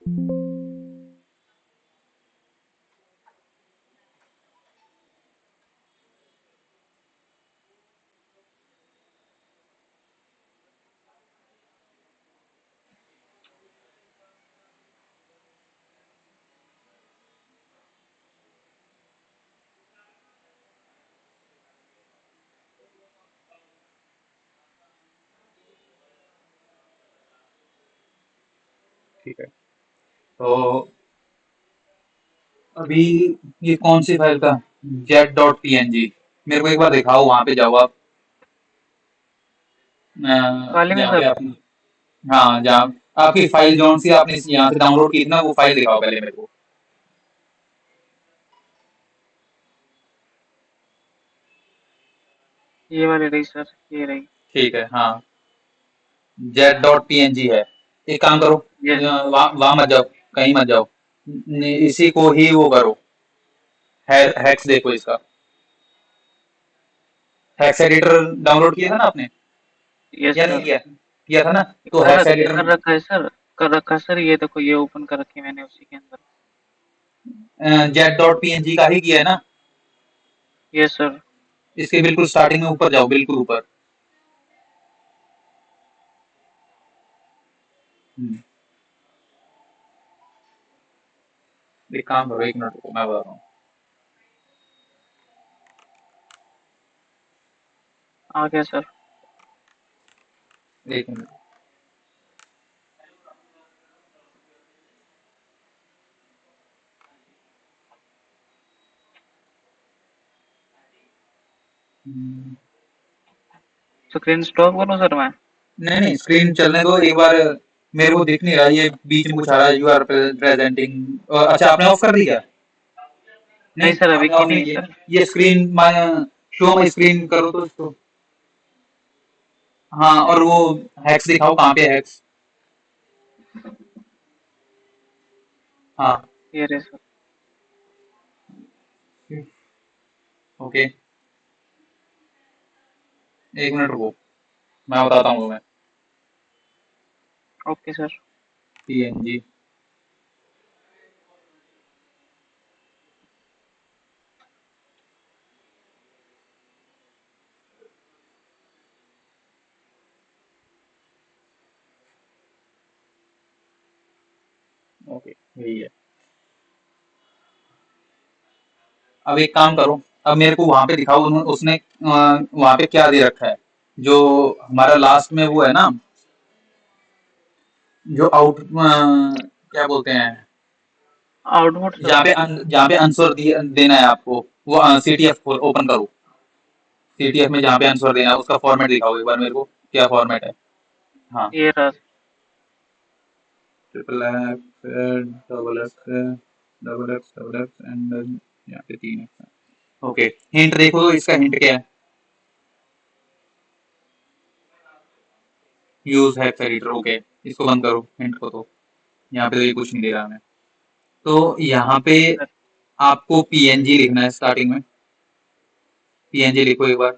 ठीक है। तो अभी ये कौन सी फाइल था? jet.png। मेरे को एक बार दिखाओ, वहां पे जाओ आप। वाले में जहाँ पे सर। आप, हाँ, जहाँ आपकी फाइल जौन सी आपने यहाँ से डाउनलोड की थी ना, वो फाइल दिखाओ पहले मेरे को। ये वाली रही सर, ये रही। ठीक है, हाँ, jet.png है। एक काम करो, ये वहाँ वहाँ मत जाओ, कहीं मत जाओ, इसी को ही वो करो, हैक्स देखो इसका। हैक्स एडिटर डाउनलोड किया था ना आपने, यस या नहीं सर। किया? किया था ना? तो कर हैक्स रख एडिटर, कर रखा है सर। कर रखा है सर, ये देखो ये ओपन कर रखी है मैंने उसी के अंदर। jet.png का ही किया है ना? Yes sir. इसके बिल्कुल स्टार्टिंग में ऊपर जाओ, बिल्कुल ऊपर। हम्म, एक काम करो, एक मिनट रुको, मैं बता रहा हूँ। आ गया सर। एक मिनट। हम्म, स्क्रीन स्टॉप करूँ सर मैं? नहीं नहीं, स्क्रीन चलने दो एक बार। मेरे को दिख नहीं रहा, ये बीच में कुछ आ रहा है, यू आर प्रेजेंटिंग। अच्छा, आपने ऑफ कर दिया? नहीं नहीं, सर, अभी आपने की ऑफ नहीं नहीं किया। सर। ये screen my, show my screen करो तो इसको। हाँ, और वो हैक्स दिखाओ, कहाँ पे हैक्स? हाँ। ये रहे सर। ओके, एक मिनट रुको, मैं बताता हूँ तुम्हें। Okay sir. png, ओके, यही है। अब एक काम करो, अब मेरे को वहां पे दिखाओ, उसने वहां पे क्या दे रखा है, जो हमारा लास्ट में वो है ना, जो क्या बोलते हैं, आउटपुट सर। जहाँ पे आंसर देना है आपको, वो सीटीएफ ओपन करो। सीटीएफ में जहाँ पे आंसर देना है उसका फॉर्मेट दिखाओ एक बार मेरे को, क्या फॉर्मेट है? हाँ, ये रहा। Triple x, double x, double x, double x and यहाँ पे 3 एक्स। ओके, हिंट देखो तो इसका हिंट क्या है? Use hacks editor, okay. इसको बंद करो, हिंट को तो। यहाँ पे तो ये कुछ नहीं दे रहा हमें। तो यहाँ पे ओके सर। आपको पीएनजी लिखना है स्टार्टिंग में। पीएनजी लिखो एक बार।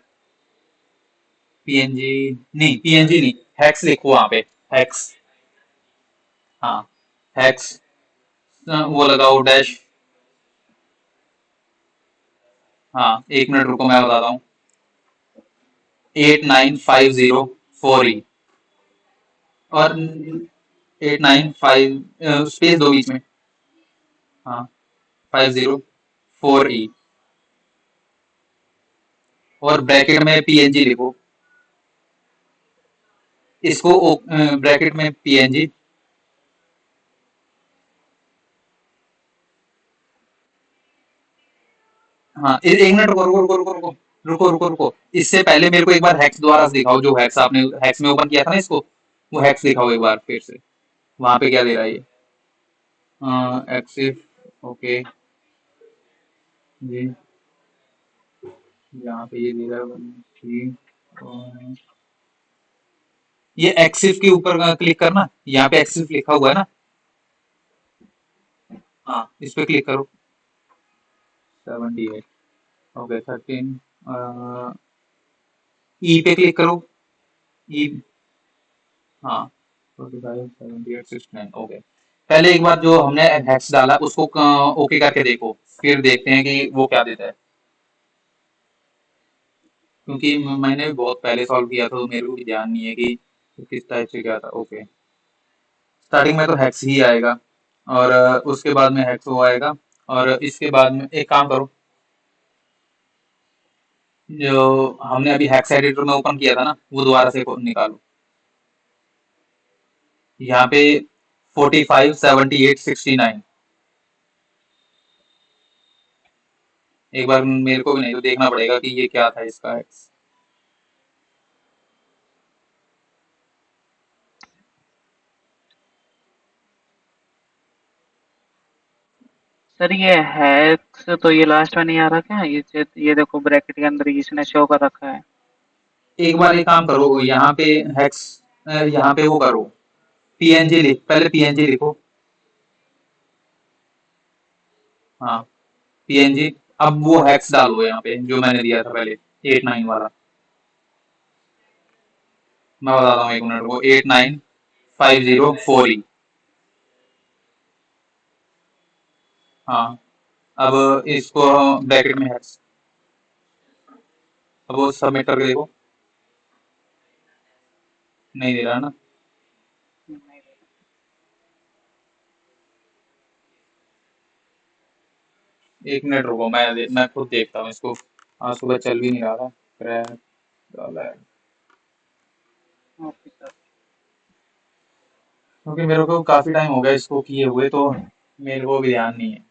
पीएनजी नहीं, पीएनजी नहीं, हैक्स लिखो वहां पे। हैक्स, हाँ, हैक्स, वो लगाओ डैश। हाँ, एक मिनट रुको, मैं बताता हूँ। 8950 4E, और 895 स्पेस दो बीच में। हाँ, 50 4E, और ब्रैकेट में पीएनजी लिखो। इसको ब्रैकेट में पीएनजी। हाँ, एक मिनट रुको रुको रुको रुको रुको रुको रुको रुको। इससे पहले मेरे को एक बार हैक्स दोबारा से दिखाओ, जो हैक्स आपने हैक्स में ओपन किया था ना इसको, वो हैक्स दिखाओ एक बार फिर से। वहां पे क्या दे रहा है ये? एक्सिफ, ओके जी। यहाँ पे ये दे रहा है 1 3, ये एक्सिफ के ऊपर क्लिक करना, यहाँ पे एक्सिफ लिखा हुआ है ना। हाँ, इस पे क्लिक करो। 78, ओके 13, ई पे क्लिक करो। ई, हाँ, 45 78 69, ओके। पहले एक बार जो हमने हैक्स डाला उसको ओके करके देखो, फिर देखते हैं कि वो क्या देता है। क्योंकि मैंने भी बहुत पहले सॉल्व किया था, तो मेरे को भी ध्यान नहीं है कि किस टाइप से क्या था। ओके, स्टार्टिंग में तो हेक्स ही आएगा, और उसके बाद में हेक्स वो आएगा, और इसके बाद में एक काम करो, जो हमने अभी हेक्स एडिटर में ओपन किया था ना, वो दोबारा से निकालो। यहाँ पे 45, 78, 69। एक बार मेरे को भी नहीं तो देखना पड़ेगा कि ये क्या था इसका हेक्स। सर ये हैक्स तो ये लास्ट में नहीं आ रहा क्या? ये देखो ब्रैकेट के अंदर इसने शो कर रखा है। एक बार एक काम करो, यहाँ पे हेक्स, यहाँ पे वो करो, पीएनजी लिख, पहले पीएनजी लिखो। हाँ, पीएनजी। अब वो हैक्स डालो यहाँ पे जो मैंने दिया था पहले, 8, 9 वाला। मैं बताता हूँ, एक मिनट को, 8950 4E। हाँ, अब इसको ब्रैकेट में हैक्स, अब वो सबमिट करके देखो। नहीं दे रहा ना? नहीं, एक मिनट रुको, मैं खुद देखता हूँ इसको। आज सुबह चल भी नहीं रहा था, क्रैक डाला है। Okay sir. क्योंकि मेरे को काफी टाइम हो गया इसको किए हुए, तो मेरे को भी ध्यान नहीं है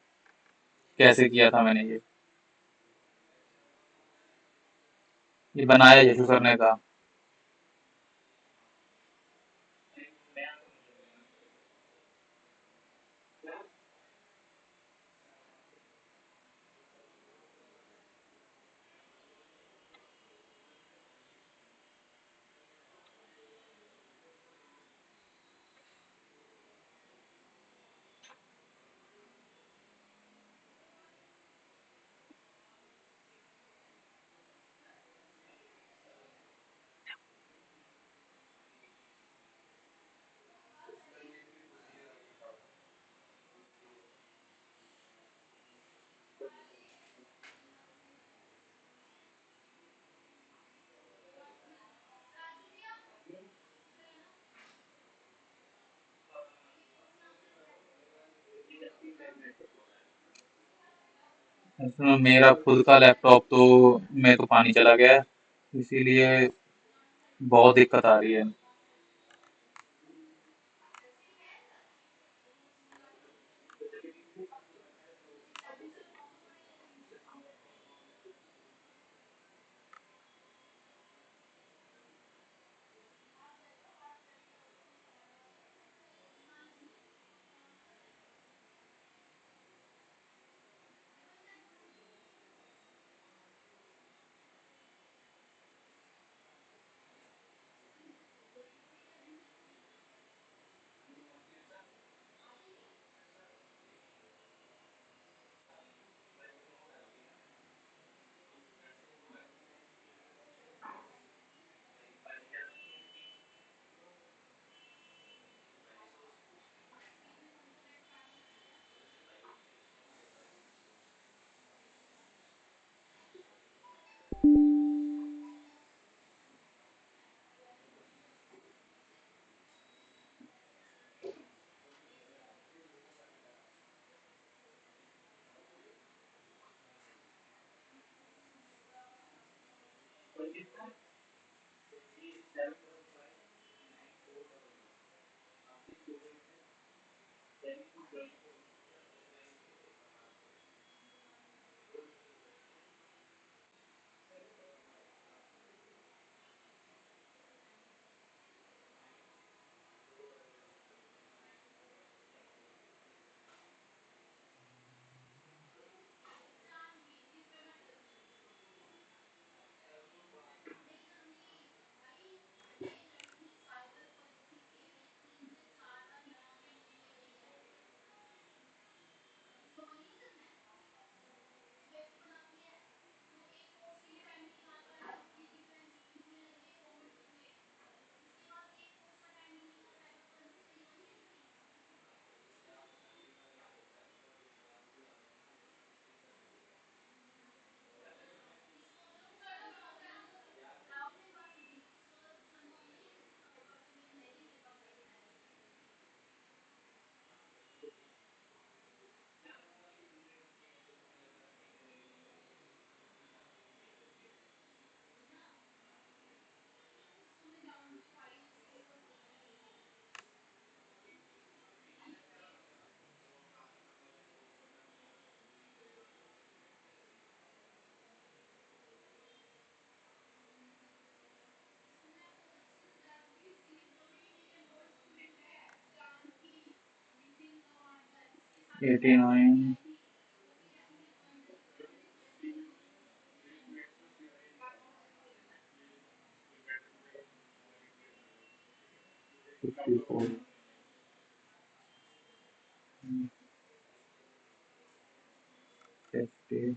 कैसे किया था मैंने ये बनाया यीशु सर ने था। इसमें मेरा खुद का लैपटॉप तो में तो पानी चला गया है, इसीलिए बहुत दिक्कत आ रही है। 89 54 50।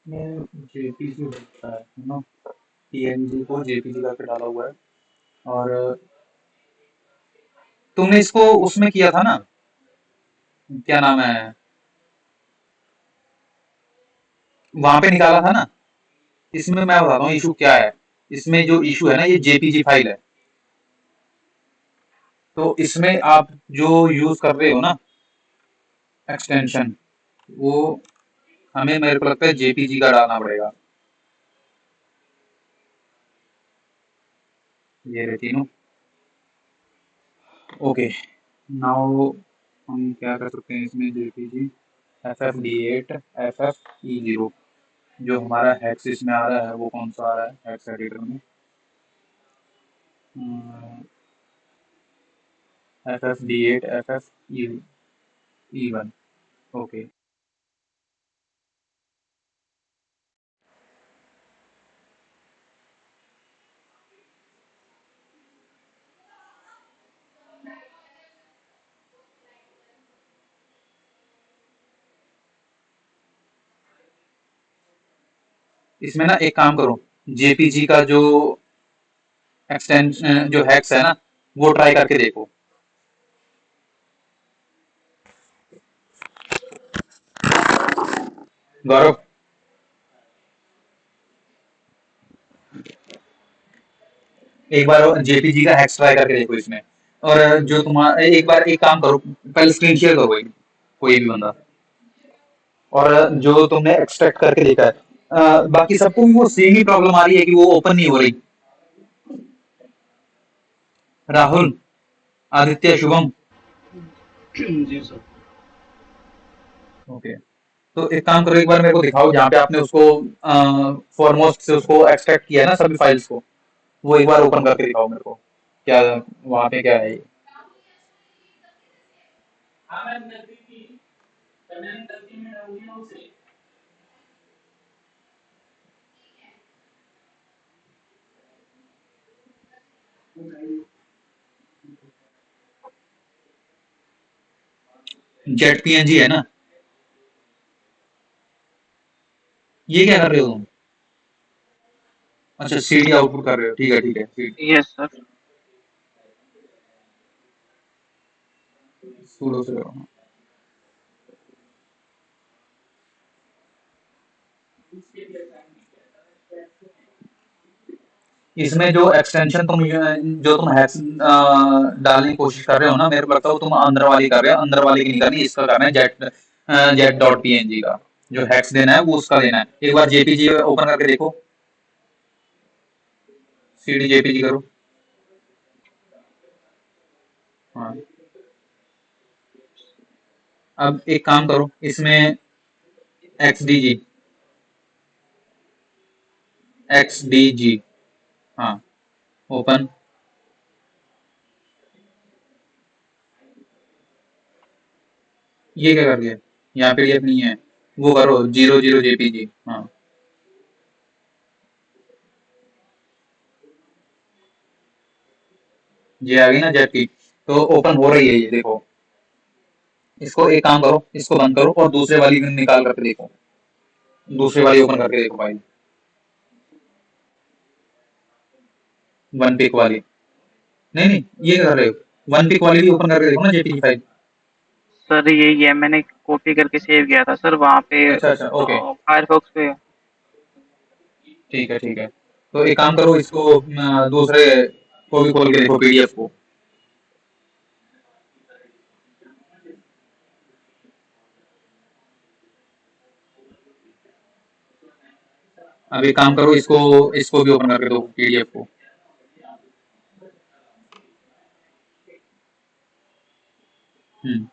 इसमें जेपीजी होता है ना, पीएनजी को जेपीजी करके डाला हुआ है। और तुमने इसको उसमें किया था ना, क्या नाम है, वहां पे निकाला था ना। इसमें मैं बताता हूँ इशू क्या है। इसमें जो इशू है ना, ये जेपीजी फाइल है। तो इसमें आप जो यूज कर रहे हो ना एक्सटेंशन, वो हमें, मेरे को लगता है जेपीजी का डालना पड़ेगा। ये रहे तीनों। ओके, नाउ हम क्या कर सकते हैं इसमें, JPG FF D8 FF E0, जो हमारा हेक्स इसमें आ रहा है वो कौन सा आ रहा है हेक्स एडिटर में, FF D8 FF E1। Okay, इसमें ना एक काम करो, जेपीजी का जो एक्सटेंशन जो हैक्स है ना, वो ट्राई करके देखो। गौरव, एक बार जेपीजी का हैक्स ट्राई करके देखो इसमें। और जो तुम्हारा, एक बार एक काम करो, पहले स्क्रीन शेयर करो कोई भी बंदा, और जो तुमने एक्सट्रैक्ट करके देखा है, बाकी सबको भी वो सेम ही प्रॉब्लम आ रही है कि वो ओपन नहीं हो रही। राहुल, आदित्य, शुभम। जी सर। ओके, तो एक काम करो, एक बार मेरे को दिखाओ जहाँ पे आपने उसको फॉरमोस्ट से उसको एक्सट्रैक्ट किया है ना सभी फाइल्स को, वो एक बार ओपन करके दिखाओ मेरे को, क्या वहाँ पे क्या है ये। जेट पीएनजी है ना, ये क्या कर रहे हो तुम? अच्छा, सीडी आउटपुट कर रहे हो, ठीक है ठीक है, यस सर। सूडो से करो। इसमें जो एक्सटेंशन तुम जो तुम हैक्स डालने की कोशिश कर रहे हो ना, मेरे को लगता है वो तुम अंदर वाली कर रहे हो, अंदर वाली की नहीं करनी, इसका करना है जेट डॉट पीएनजी का। जो हैक्स देना है वो उसका देना है। एक बार जेपीजी ओपन करके देखो, सीडी जेपीजी करो। हाँ, अब एक काम करो इसमें, XDG, XDG, हाँ, ओपन। ये क्या कर दिया, यहाँ पीडीएफ नहीं है, वो करो 00 जेपीजी। हाँ, ये आ गई ना जेट की, तो ओपन हो रही है ये देखो। इसको एक काम करो, इसको बंद करो और दूसरे वाली निकाल करके देखो, दूसरी वाली ओपन करके देखो फाइल, वन पिक वाली। नहीं नहीं, ये कर रहे हो, वन पिक वाली भी ओपन करके देखो ना जेपीजी फाइल। सर यही है, मैंने कॉपी करके सेव किया था सर वहाँ पे, अच्छा अच्छा, ओके। फायरफॉक्स पे। ठीक है ठीक है। तो एक काम करो, इसको दूसरे को भी खोल के देखो, पीडीएफ को। अब एक काम करो, इसको इसको भी ओपन करके दो, पीडीएफ को। हम्म।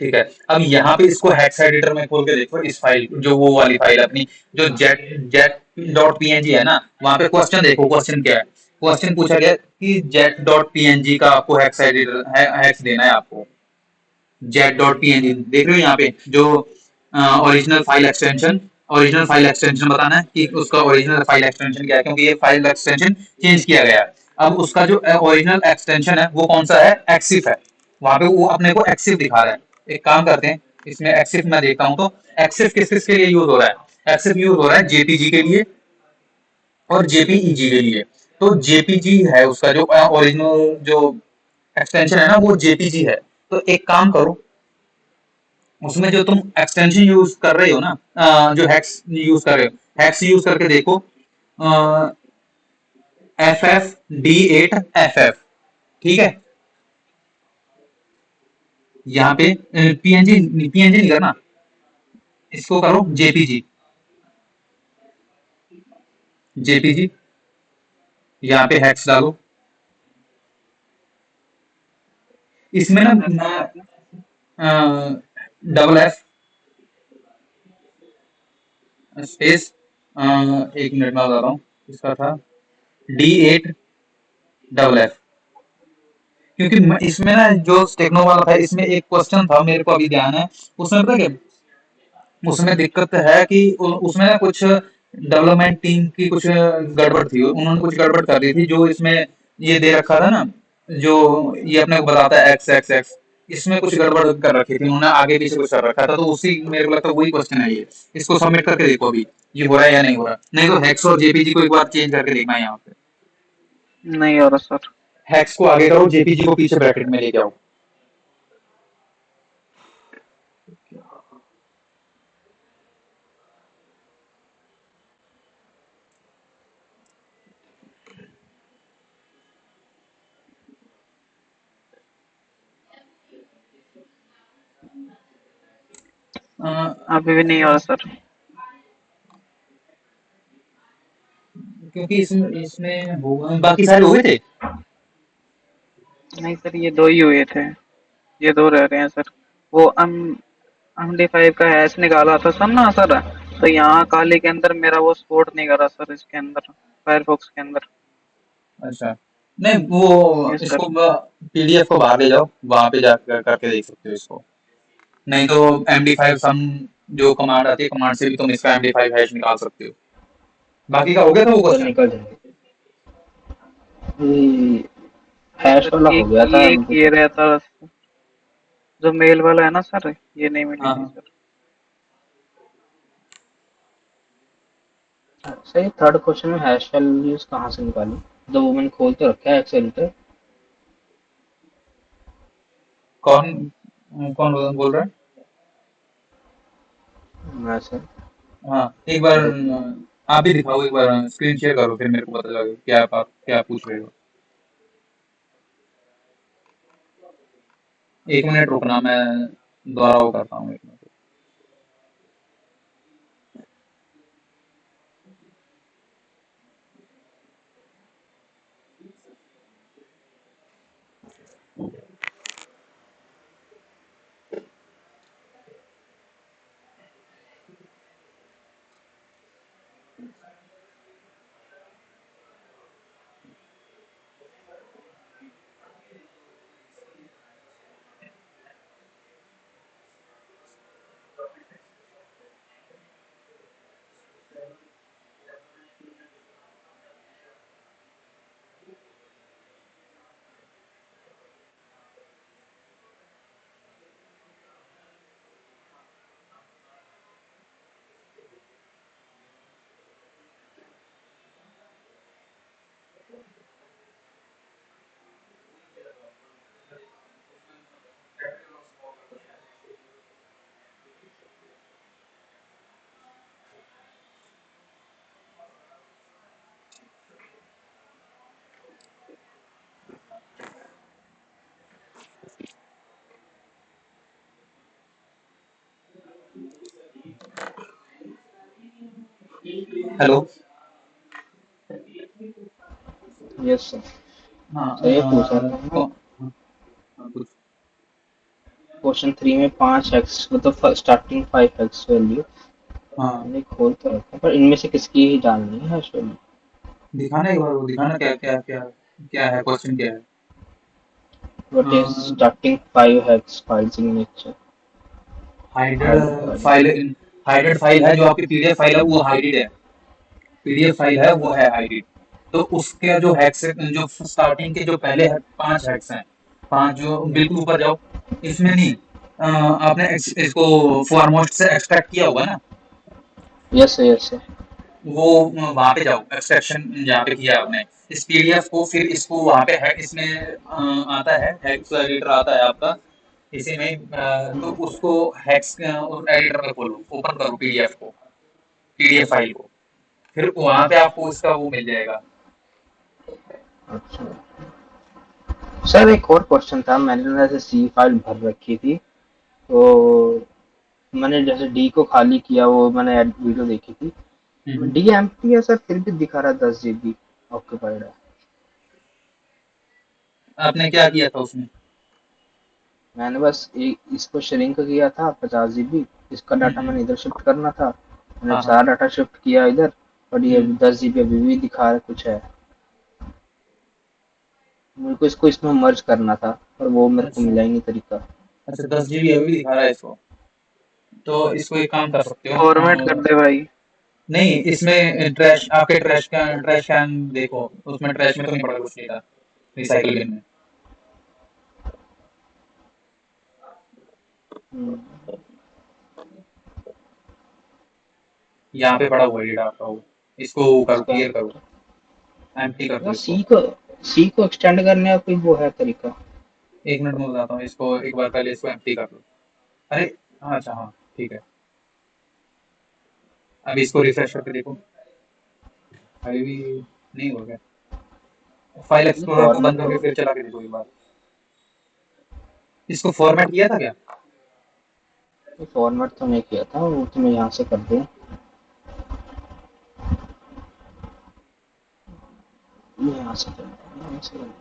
ठीक है। अब यहाँ पे इसको हेक्स एडिटर में खोल के देखो, इस फाइल, जो वो वाली फाइल अपनी, जो जेट जेट डॉट पीएनजी है ना, वहाँ पे क्वेश्चन देखो, क्वेश्चन क्या है। क्वेश्चन पूछा गया कि जेट डॉट पीएनजी का आपको हेक्स एडिटर हेक्स देना है आपको। जेट डॉट पीएनजी देख रहे हो यहाँ पे, जो original file extension, original file extension बताना है कि उसका ओरिजिनल फाइल एक्सटेंशन क्या है, क्योंकि ये फाइल एक्सटेंशन चेंज किया गया है। अब उसका जो ओरिजिनल एक्सटेंशन है वो कौन सा है, एक्सिफ है। वहां पे वो अपने को एक्सिफ दिखा रहा है। एक काम करते हैं, इसमें एक्सिफ मैं देखता हूँ, तो एक्सिफ किस किस के लिए यूज हो रहा है। एक्सिफ यूज हो रहा है जेपीजी के लिए और जेपीईजी के लिए। तो जेपीजी है उसका जो ओरिजिनल जो एक्सटेंशन है ना, वो जेपीजी है। तो एक काम करो, उसमें जो तुम एक्सटेंशन यूज कर रहे हो ना, जो हैक्स यूज कर रहे हो, हैक्स यूज करके देखो, FFD8FF। ठीक है। यहाँ पे पीएनजी, पीएनजी नहीं करना, इसको करो जेपीजी। जेपीजी, यहाँ पे हैक्स डालो। इसमें क्या ना देखा था आपने? डबल एफ स्पेस, एक मिनट में बता रहा हूँ, इसका था D8FF। क्योंकि इसमें ना जो टेक्नो वाला था, इसमें एक क्वेश्चन था मेरे को अभी ध्यान है। उसमें पता है, उसमें दिक्कत है कि उसमें ना कुछ डेवलपमेंट टीम की कुछ गड़बड़ थी, उन्होंने कुछ गड़बड़ कर दी थी, जो इसमें ये दे रखा था ना, जो ये अपने को बताता है एक्स एक्स एक्स, इसमें कुछ गड़बड़ कर रखी थी उन्होंने, आगे पीछे कुछ कर रखा था। तो उसी मेरे को लगता है वही क्वेश्चन है ये। इसको सबमिट करके देखो अभी, ये हो रहा है या नहीं हो रहा। नहीं तो हेक्स और जेपीजी को एक बार चेंज करके देखना है यहाँ पे। नहीं हो रहा सर। हेक्स को आगे करो, जेपीजी को पीछे ब्रैकेट में लेके आओ। अ, अभी भी नहीं हो रहा सर। क्योंकि इसमें इसमें बाकी सारे हुए थे। नहीं सर, ये दो ही हुए थे, ये दो रह रहे हैं सर। वो MD5 का हैश निकाला था सर ना सर, तो यहाँ काली के अंदर मेरा वो सपोर्ट नहीं कर रहा सर, इसके अंदर फायरफॉक्स के अंदर। अच्छा। नहीं, वो यस सर। इसको पीडीएफ को बाहर ले जाओ, वहां पे जाकर करके देख सकते हो इसको। नहीं तो MD5 सम जो कमांड आती है, कमांड से भी तुम इसका MD5 हैश निकाल सकते हो। बाकी का हो गया था वो सर क्वेश्चन। निकल जाएंगे। ये हैश सर वाला हो गया था एक मुझे ये तो। रहता, जो मेल वाला है ना सर, ये नहीं मिली हाँ थी हाँ। सर। अच्छा, ये थर्ड क्वेश्चन में हैश वैल्यूज कहाँ से निकालूं? जब वो मैंने खोल तो रखा है एक्सेल पे। कौन कौन बोल रहा है। वैसे हाँ, एक बार रुक। आप भी दिखाओ, एक बार स्क्रीन शेयर करो, फिर मेरे को पता लगेगा क्या आप क्या पूछ रहे हो। एक मिनट रुकना, मैं दोबारा वो करता हूँ, एक मिनट। हेलो। Yes sir. हाँ सर ये पूछ रहा था मैं, हाँ, कुछ। क्वेश्चन 3 में 5x मतलब स्टार्टिंग 5x वैल्यू हाँ, मैंने खोल तो रखा, पर इनमें से किसकी ही डालनी है हैश वैल्यू? दिखाना एक बार, वो दिखाना क्या क्या क्या क्या है, क्वेश्चन क्या है। What is starting 5x files in nature? Hided hided file. File hided file है जो आपकी पीडीएफ फाइल है, वो हाइडेड है। पीडीएफ फाइल है वो है हाइडेड। तो उसके जो हैक्स, जो स्टार्टिंग के जो पहले 5 हैक्स हैं, 5 जो बिल्कुल ऊपर जाओ, इसमें नहीं। आपने इसको फॉरमोस्ट से एक्सट्रैक्ट किया होगा ना, यस यस। वो वहां पे जाओ, एक्सट्रैक्शन जहाँ पे किया आपने इस पीडीएफ को, फिर इसको वहां पे है, इसमें आता है हेक्स एडिटर आता है आपका, इसी में तो उसको हेक्स एडिटर में खोलो, ओपन करो पीडीएफ को, पीडीएफ फाइल को, फिर वहां पे आपको इसका वो मिल जाएगा। अच्छा सर, एक और क्वेश्चन था। मैंने ना जैसे सी फाइल भर रखी थी, तो मैंने जैसे डी को खाली किया, वो मैंने वीडियो देखी थी, हम्म। डी एम्प्टी है सर, फिर भी दिखा रहा है 10 GB ऑक्यूपाइड है। आपने क्या किया था उसमें? मैंने बस इसको श्रिंक किया था 50 GB, इसका डाटा हम्म। मैंने इधर शिफ्ट करना था, मैंने हाँ हाँ। सारा डाटा शिफ्ट किया इधर, और ये हम्म। 10 GB अभी भी दिखा रहा है कुछ है। मेरे को इसको इसमें मर्ज करना था, पर वो मेरे को अच्छा मिला ही नहीं तरीका। अच्छा, 10 जीबी अभी भी दिखा रहा है इसको। तो इसको एक काम कर सकते हो, फॉर्मेट कर दे भाई। नहीं, इसमें ट्रैश, आपके ट्रैश कैन देखो, उसमें ट्रैश में तो नहीं पड़ा कुछ नहीं था, रिसाइकल बिन में। हम्म। यहाँ पे पड़ा हुआ है डेटा आपका वो, इसको करो, इसका क्लियर करो, एम्प्टी कर दो इसको। सी को एक्सटेंड करने का कोई वो है तरीका? 1 मिनट में बताता हूँ, इसको एक बार पहले इसको एम्प्टी कर लो। अरे हाँ, अच्छा हाँ, ठीक है। अब इसको रिफ्रेश करके देखो, अभी भी नहीं हो गया। फाइल ये एक्सप्लोरर को फॉर्मेट बंद करके फिर चला के देखो एक बार। इसको फॉर्मेट किया था क्या? ये फॉर्मेट तो नहीं किया था, वो तो मैं यहाँ से कर दूँ, ये यहाँ से कर दूँ, यहाँ से कर दूँ।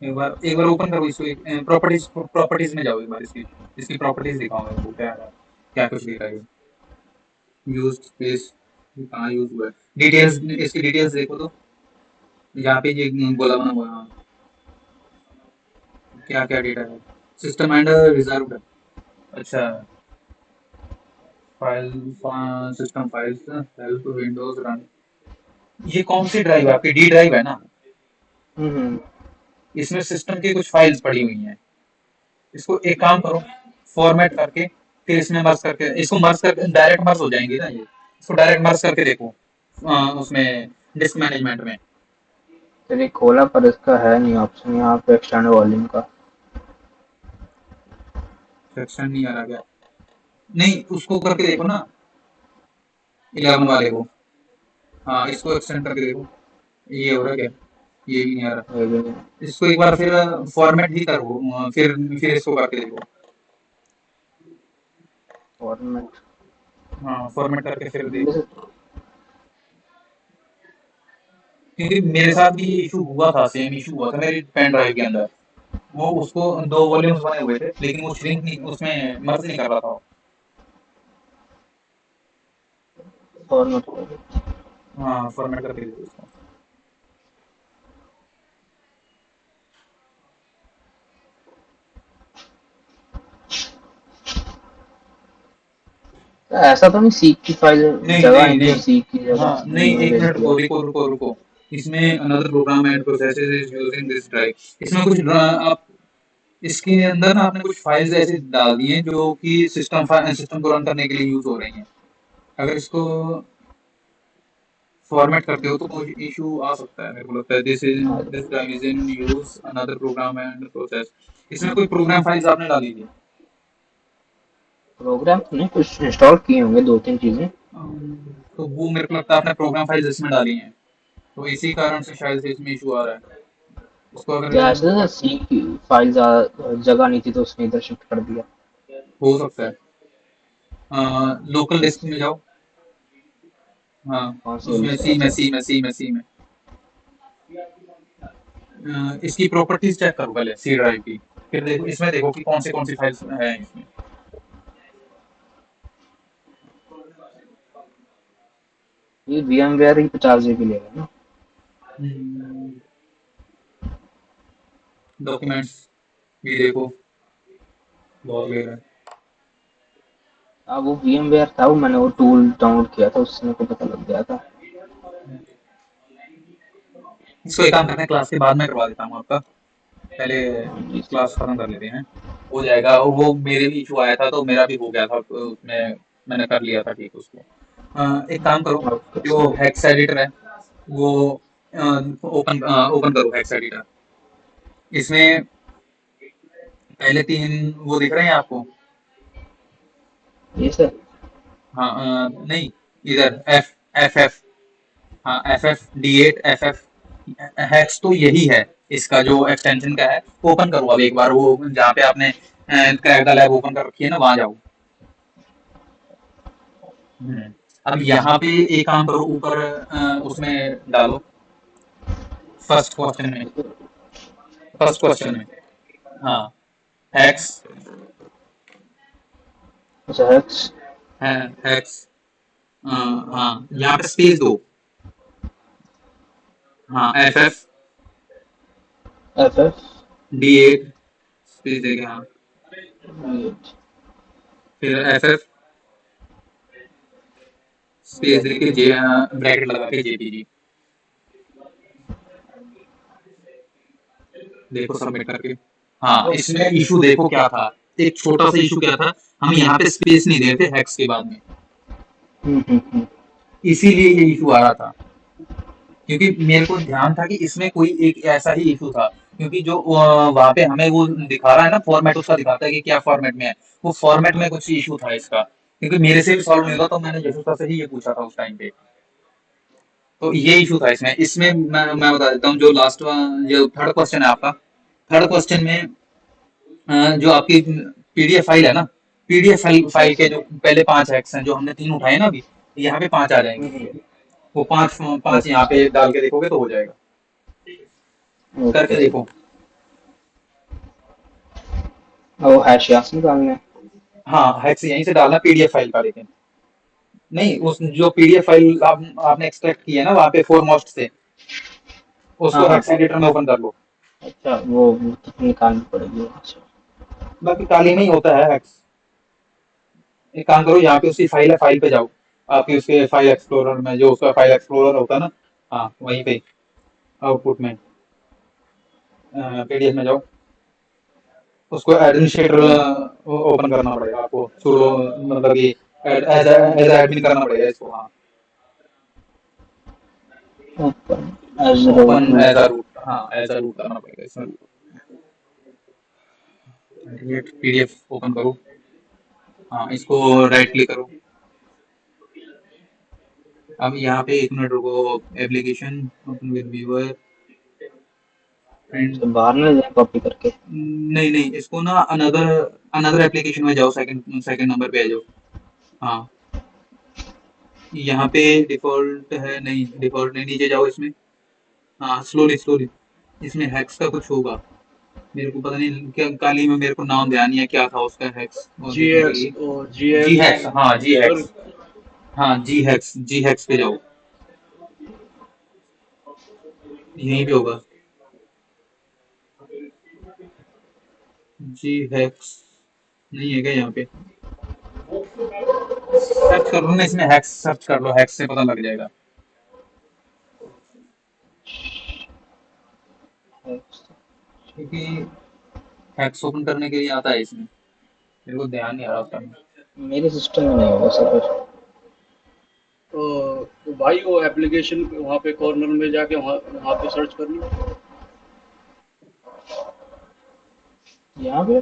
एक बार ओपन करो इसको, प्रॉपर्टीज में जाओ एक बार, इसकी इसकी प्रॉपर्टीज दिखाओ मेरे को, क्या है, क्या कुछ दिखा है। यूज स्पेस कहाँ यूज हुआ है, डिटेल्स, इसकी डिटेल्स देखो तो, यहाँ पे ये बोला बना हुआ है, क्या क्या डेटा है। सिस्टम एंड रिजर्व, अच्छा, file, system files, help Windows run, ये कौन सी ड्राइव है आपकी? डी ड्राइव है ना? हम्म। इसमें सिस्टम की कुछ फाइल्स पड़ी हुई हैं, इसको एक काम करो, फॉर्मेट करके फिर इसमें मर्ज करके, इसको मर्ज करके डायरेक्ट मर्ज हो जाएंगे ना ये, इसको डायरेक्ट मर्ज करके देखो उसमें डिस्क मैनेजमेंट में। चलिए खोला, पर इसका है नहीं ऑप्शन यहाँ पे एक्सटेंड वॉल्यूम का। सेक्शन नहीं आ रहा क्या? नहीं, उसको करके देखो ना, 11 वाले को। हाँ, इसको एक्सटेंड करके देखो, ये हो रहा क्या? ये भी नहीं आ रहा। ये भी नहीं। इसको एक बार फिर फॉर्मेट ही करो, फिर इसको करके देखो। फॉर्मेट हाँ, फॉर्मेट करके फिर देखो, वैसे क्योंकि मेरे साथ भी ये इशू हुआ था, सेम इशू हुआ था मेरी पेन ड्राइव के अंदर। वो उसको 2 वॉल्यूम्स बने हुए थे, लेकिन वो श्रिंक नहीं, उसमें मर्ज नहीं कर रहा था। फॉर्मेट कर। हाँ, फॉर्मेट करके देखो उसको। ऐसा तो नहीं सीख की फाइल नहीं जगह नहीं नहीं थी और नहीं, सीख की हाँ जगह नहीं, में एक भेज मिनट दिया? रुको, रुको। इसमें another program and processes is using this drive, इसमें कुछ आप इसके अंदर ना आपने कुछ फाइल्स ऐसे डाल दी हैं जो कि सिस्टम को रन करने के लिए यूज हो रही हैं। अगर इसको फॉर्मेट करते हो तो कुछ इशू आ सकता है, मेरे को लगता है। This drive is in use another program and process, इसमें कोई प्रोग्राम फाइल्स आपने डाली थी। प्रोग्राम तो नहीं, कुछ इंस्टॉल किए होंगे 2-3 चीजें। तो वो मेरे को लगता है आपने प्रोग्राम फाइल्स इसमें डाली हैं, तो इसी कारण से शायद से इसमें इशू आ रहा है। इसको या अगर, ऐसे सी की फाइल जगह नहीं थी तो उसने इधर शिफ्ट कर दिया। हो सकता है, लोकल डिस्क में जाओ। हाँ, कौन सी वाली उसमें सर? अच्छा। सी में इसकी प्रॉपर्टीज चेक करो पहले सी ड्राइव की। फिर देखो इसमें, देखो कि कौन सी फाइल्स है इसमें। ये VMware ही 50 GB लेगा ना? डॉक्यूमेंट्स भी देखो, बहुत ले रहा है। हाँ, वो VMware था, वो मैंने वो टूल डाउनलोड किया था, उससे मेरे को पता लग गया था। इसको एक काम करते हैं, क्लास के बाद में करवा देता हूँ आपका। पहले जी सर। क्लास खत्म कर लेते हैं, हो जाएगा। वो मेरे भी इशू आया था तो मेरा भी हो गया था, तो उसमें मैंने कर लिया था ठीक उसको। एक काम करो, ओके जो सर। हेक्स एडिटर है वो ओपन ओपन करो हेक्स एडिटर। इसमें पहले तीन वो दिख रहे हैं आपको? ये सर। हाँ, नहीं, इधर एफ एफ एफ, हाँ F F D8 F F hacks तो यही है। इसका जो एक्सटेंशन का है, ओपन करो अब एक बार, वो जहाँ पे आपने क्रैक द लैब ओपन कर रखी है ना, वहां जाओ। अब यहाँ पे एक काम करो, ऊपर उसमें डालो, फर्स्ट क्वेश्चन में, फर्स्ट क्वेश्चन में, हाँ, हैक्स, अच्छा, हेक्स। है हैक्स, हाँ यहाँ पे स्पेस दो, हाँ F F FF। D8 space देगा, हाँ, फिर एफ एफ स्पेस देके जे ब्रैकेट लगा के JPG। देखो सबमिट करके। हाँ, इसमें इशू देखो क्या था, एक छोटा सा इशू क्या था, हम यहाँ पे स्पेस नहीं देते हैक्स के बाद में, इसीलिए ये इशू आ रहा था। क्योंकि मेरे को ध्यान था कि इसमें कोई एक ऐसा ही इशू था, क्योंकि जो वहाँ पे हमें वो दिखा रहा है ना, फॉर्मेट उसका दिखाता है कि क्या फॉर्मेट में है, वो फॉर्मेट में कुछ इशू था इसका। क्योंकि मेरे से भी सॉल्व नहीं हुआ, तो मैंने जसूसा से ही ये पूछा था उस टाइम पे। तो ये इशू था इसमें। मैं बता देता हूँ, जो लास्ट, जो थर्ड क्वेश्चन है आपका, थर्ड क्वेश्चन में जो आपकी PDF फाइल है ना, PDF फाइल के जो पहले 5 हैक्स हैं, जो हमने 3 उठाए ना अभी, यहाँ पे 5 आ जाएंगे। वो पांच पांच ओके यहाँ पे सर। डाल के देखोगे तो हो जाएगा। करके ओके सर। देखो। वो हैश यहाँ से निकालना है? हाँ, हैक्स यहीं से डालना PDF फाइल का, लेकिन नहीं, उस जो PDF फाइल आपने एक्सट्रैक्ट की है ना वहाँ पे फोरमोस्ट से, हाँ उसको हाँ। हैक्स एडिटर में ओपन कर लो। अच्छा, वो तो निकालनी पड़ेगी। अच्छा। बाकी काली में ही होता है हैक्स। एक काम करो, यहाँ पे उसकी फाइल है, फाइल पे जाओ, आपकी उसके फाइल एक्सप्लोरर में, जो उसका फाइल एक्सप्लोरर होता है ना, हाँ वहीं पे आउटपुट में PDF में जाओ, उसको एडमिनिस्ट्रेटर ओपन करना पड़ेगा आपको शुरू, मतलब कि एज एडमिन करना पड़ेगा इसको, हाँ, open as open as root. A root, हाँ एज अ रूट करना पड़ेगा इसमें। ये PDF ओपन करो, हाँ इसको राइट क्लिक करो। अब यहाँ पे 1 मिनट रुको, application open with viewer print, तो बाहर ना जाए कॉपी करके। नहीं नहीं, इसको ना अनदर अनदर एप्लीकेशन में जाओ, सेकंड सेकंड नंबर पे आ जाओ। हाँ, यहाँ पे डिफॉल्ट है नहीं, डिफॉल्ट नहीं, नीचे जाओ इसमें, हाँ स्लोली स्लोली, इसमें हैक्स का कुछ होगा, मेरे को पता नहीं क्या, काली में मेरे को नाम ध्यान नहीं है क्या था उसका हैक्स और जी देखने के एक्स लिए। और जी जी एक्स हैक्स, हाँ जी सर। हैक्स, हाँ जी हैक्स पे जाओ, यहीं पे होगा। जी हैक्स नहीं है क्या यहाँ पे? सर्च कर लो ना इसमें, हैक्स सर्च कर लो, हैक्स से पता लग जाएगा। क्योंकि हैक्स ओपन करने के लिए आता है इसमें, मेरे को ध्यान नहीं आ रहा उस टाइम। मेरे सिस्टम में नहीं होगा सर फिर। तो भाई वो एप्लीकेशन वहाँ पे कॉर्नर में जाके वहाँ वहाँ पे सर्च कर लो। यहाँ पे।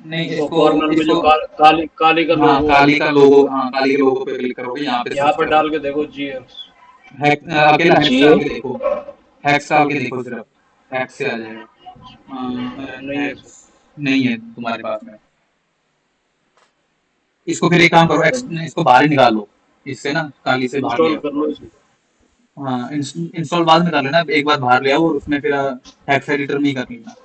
नहीं, वो इसको कॉर्नर में जो इसको काली काली का हाँ लोगो है, काली का लोगो, हाँ काली के लोगो पे क्लिक करोगे, यहाँ पे यहाँ सर्च पर करोगे। डाल के देखो जी एक्स। अकेला हैक्स जी। डाल के देखो, हैक्स डाल के देखो सिर्फ, हैक्स से आ जाएगा। नहीं है सर। हैक्स नहीं है तुम्हारे पास में? इसको फिर एक काम करो, इसको बाहर ही निकाल लो इससे ना, काली से बाहर ले इंस्टॉल आओ। कर लो इसे। हाँ, इंस्टॉल बाद में कर लेना, एक बार बाहर ले आओ और उसमें फिर हेक्स एडिटर में ही कर लेना।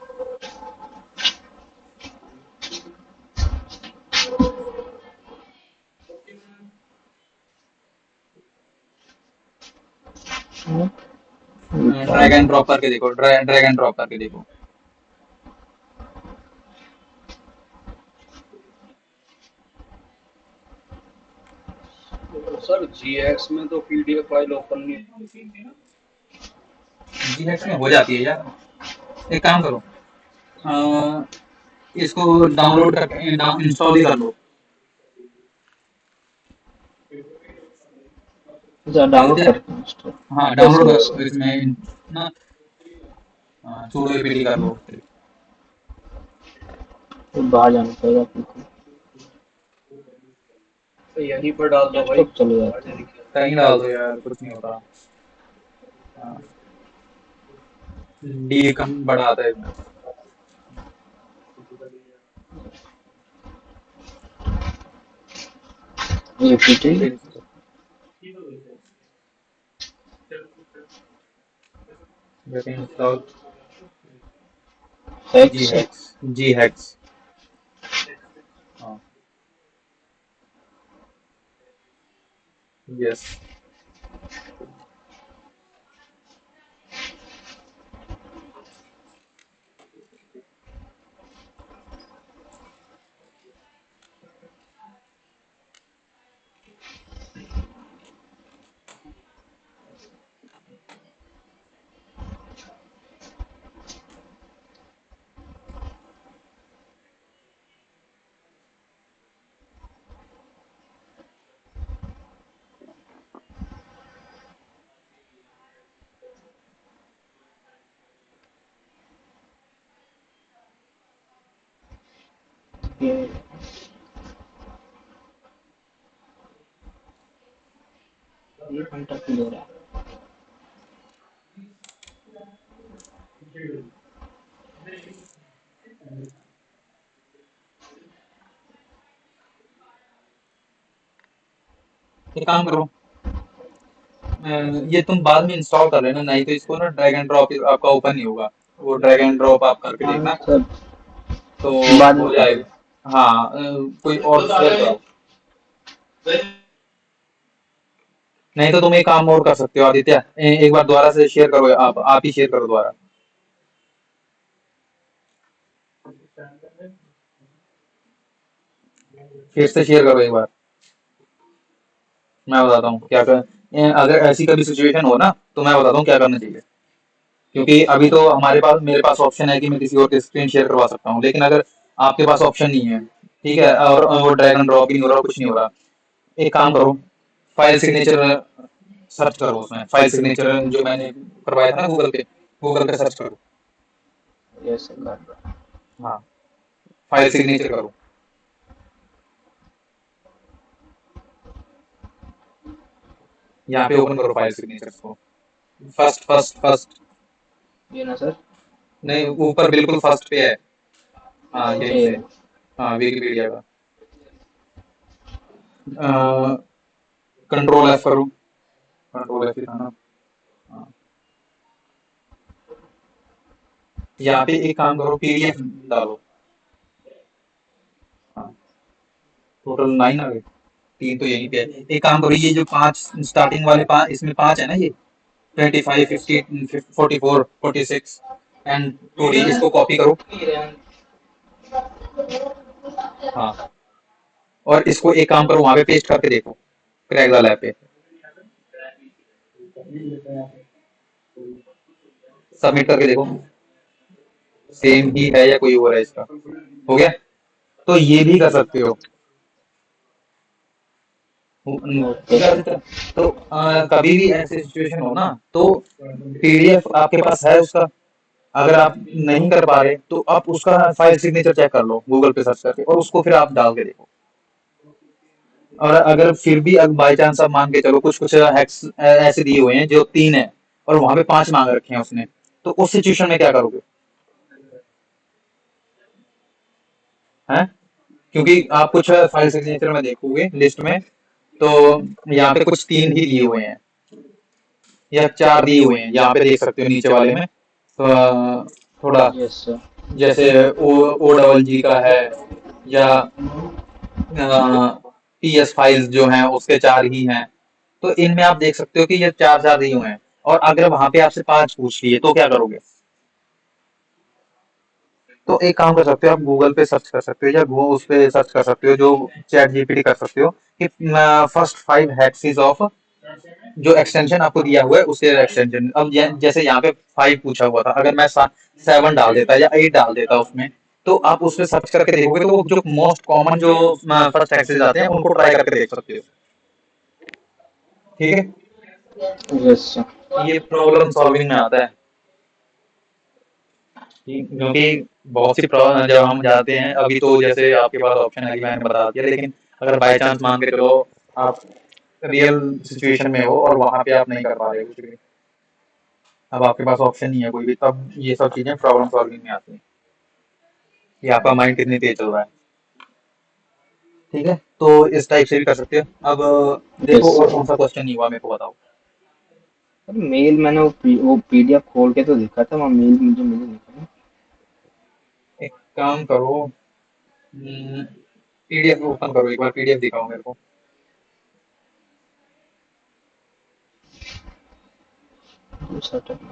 ड्रैग एंड ड्रॉप करके देखो, ड्रैग एंड ड्रॉप करके देखो। सर GX में तो PDF फाइल ओपन नहीं। जी हेक्स में हो जाती है यार। एक काम करो, अ, इसको डाउनलोड करके इंस्टॉल ही कर लो। अच्छा, डाउनलोड आदित्य, करके इंस्टॉल हाँ कैसे डाउनलोड वैसे? करो इसमें ना, sudo apt कर लो। तो बाहर जाना पड़ेगा अपने को। तो यहीं पर डाल दो भाई, डेस्कटॉप चले बाहर जाते जाने हैं। की। कहीं डाल दो यार, कुछ नहीं होता। डी कम बड़ा आता है इसमें। ये पीटी इंस्टॉल जी हैक्स। हैक्स, जी हैक्स। हाँ, यस। ये 1 घंटा क्यों ले रहा है? एक काम करो, ये तुम बाद में इंस्टॉल कर लेना, नहीं तो इसको ना ड्रैग एंड ड्रॉप आपका ओपन नहीं होगा। वो ड्रैग एंड ड्रॉप आप करके हाँ देखना, सर, तो बाद में हो कर जाएगा। हाँ, कोई और शेयर करो। नहीं तो तुम एक काम और कर सकते हो आदित्य, एक बार दोबारा से शेयर करो, आप ही शेयर करो दोबारा। फिर से शेयर करो एक बार। मैं बताता हूँ क्या कर, अगर ऐसी कभी सिचुएशन हो ना, तो मैं बताता हूँ क्या करना चाहिए। क्योंकि अभी तो मेरे पास ऑप्शन है कि मैं किसी और की स्क्रीन शेयर करवा सकता हूँ, लेकिन अगर आपके पास ऑप्शन नहीं है, ठीक है, और वो ड्रैग एंड ड्रॉप भी नहीं हो रहा, कुछ नहीं हो रहा, एक काम करो, फाइल सिग्नेचर सर्च करो, उसमें फाइल सिग्नेचर जो मैंने करवाया था ना गूगल पे सर्च करो। ये ऐसे कर रहा है। हाँ, फाइल सिग्नेचर करो। यहाँ पे ओपन करो फाइल सिग्नेचर को, फर्स्ट फर्स्ट फर्स्ट। ये ना सर, नहीं, ऊपर बिल्कुल फर्स्ट पे है। हाँ, यहीं ये से। ना। हाँ, विकिपीडिया का। कंट्रोल एफ करो, कंट्रोल एफ था ना। हाँ, यहाँ पे एक काम करो, पीडीएफ डालो। हाँ, टोटल 9 आ गए, 3 तो यहीं पे है। एक काम करो, ये जो 5 स्टार्टिंग वाले 5, इसमें 5 है ना, ये 25, यस 50, सर। 44, 46 एंड 2D, इसको कॉपी करो। हाँ, और इसको एक काम करो, वहां पे पेस्ट करके देखो, क्रैक वाला ऐप पे सबमिट करके देखो, सेम ही है या कोई और है इसका। हो गया? तो ये भी कर सकते हो। ओके ठीक है सर। आदित्य? तो कभी भी ऐसी सिचुएशन हो ना, तो पीडीएफ आपके पास है उसका, अगर आप नहीं कर पा रहे तो आप उसका फाइल सिग्नेचर चेक कर लो गूगल पे सर्च करके, और उसको फिर आप डाल के देखो। और अगर फिर भी अगर बाई चांस आप मान के चलो, कुछ कुछ हैक्स ऐसे दिए हुए हैं जो 3 है और वहां पे 5 मांग रखे हैं उसने, तो उस सिचुएशन में क्या करोगे? हैं? क्योंकि आप कुछ फाइल सिग्नेचर में देखोगे लिस्ट में, तो यहाँ पे कुछ 3 ही दिए हुए हैं या 4 दिए हुए हैं, यहाँ पे देख सकते हो नीचे वाले में। तो थोड़ा यस सर। जैसे ओ डबल जी का है, या पीएस फाइल्स जो हैं उसके 4 ही हैं। तो इनमें आप देख सकते हो कि ये 4 दिए हुए हैं, और अगर वहां पे आपसे 5 पूछ लिए तो क्या करोगे? तो एक काम कर सकते हो, आप गूगल पे सर्च कर सकते हो या उस पे सर्च कर सकते हो, जो चैट जीपीटी कर सकते हो कि फर्स्ट 5 हैक्सेस ऑफ जो एक्सटेंशन आपको दिया हुआ है उसके एक्सटेंशन। अब जैसे यहाँ पे 5 पूछा हुआ था, अगर मैं 7 डाल देता या 8 डाल देता उसमें, तो आप उस पे सर्च करके देखोगे तो वो जो मोस्ट कॉमन जो फर्स्ट एक्सेस आते हैं उनको ट्राई करके देख सकते हो। ठीक है, यस सर। ये प्रॉब्लम सॉल्विंग में आता है। क्योंकि बहुत सी जब हम जाते हैं, अभी तो जैसे आपके पास ऑप्शन है कि मैंने बता दिया, लेकिन अगर बाय चांस मान के चलो आप रियल सिचुएशन में हो और वहां पे आप नहीं कर पा रहे हो कुछ भी, अब आपके पास ऑप्शन नहीं है कोई भी, तब ये सब चीजें प्रॉब्लम सॉल्विंग में आती हैं कि आपका माइंड कितनी तेज चल रहा है। ठीक है, तो इस टाइप से भी कर सकते हो। अब देखो यस और सर। कौन सा क्वेश्चन नहीं हुआ, मेरे को बताओ। मेल मैंने वो पीडीएफ खोल के तो देखा था, वहाँ मेल मुझे मिली नहीं था। एक काम करो, पीडीएफ ओपन करो, एक बार पीडीएफ दिखाओ मेरे को। दूसरा टाइम।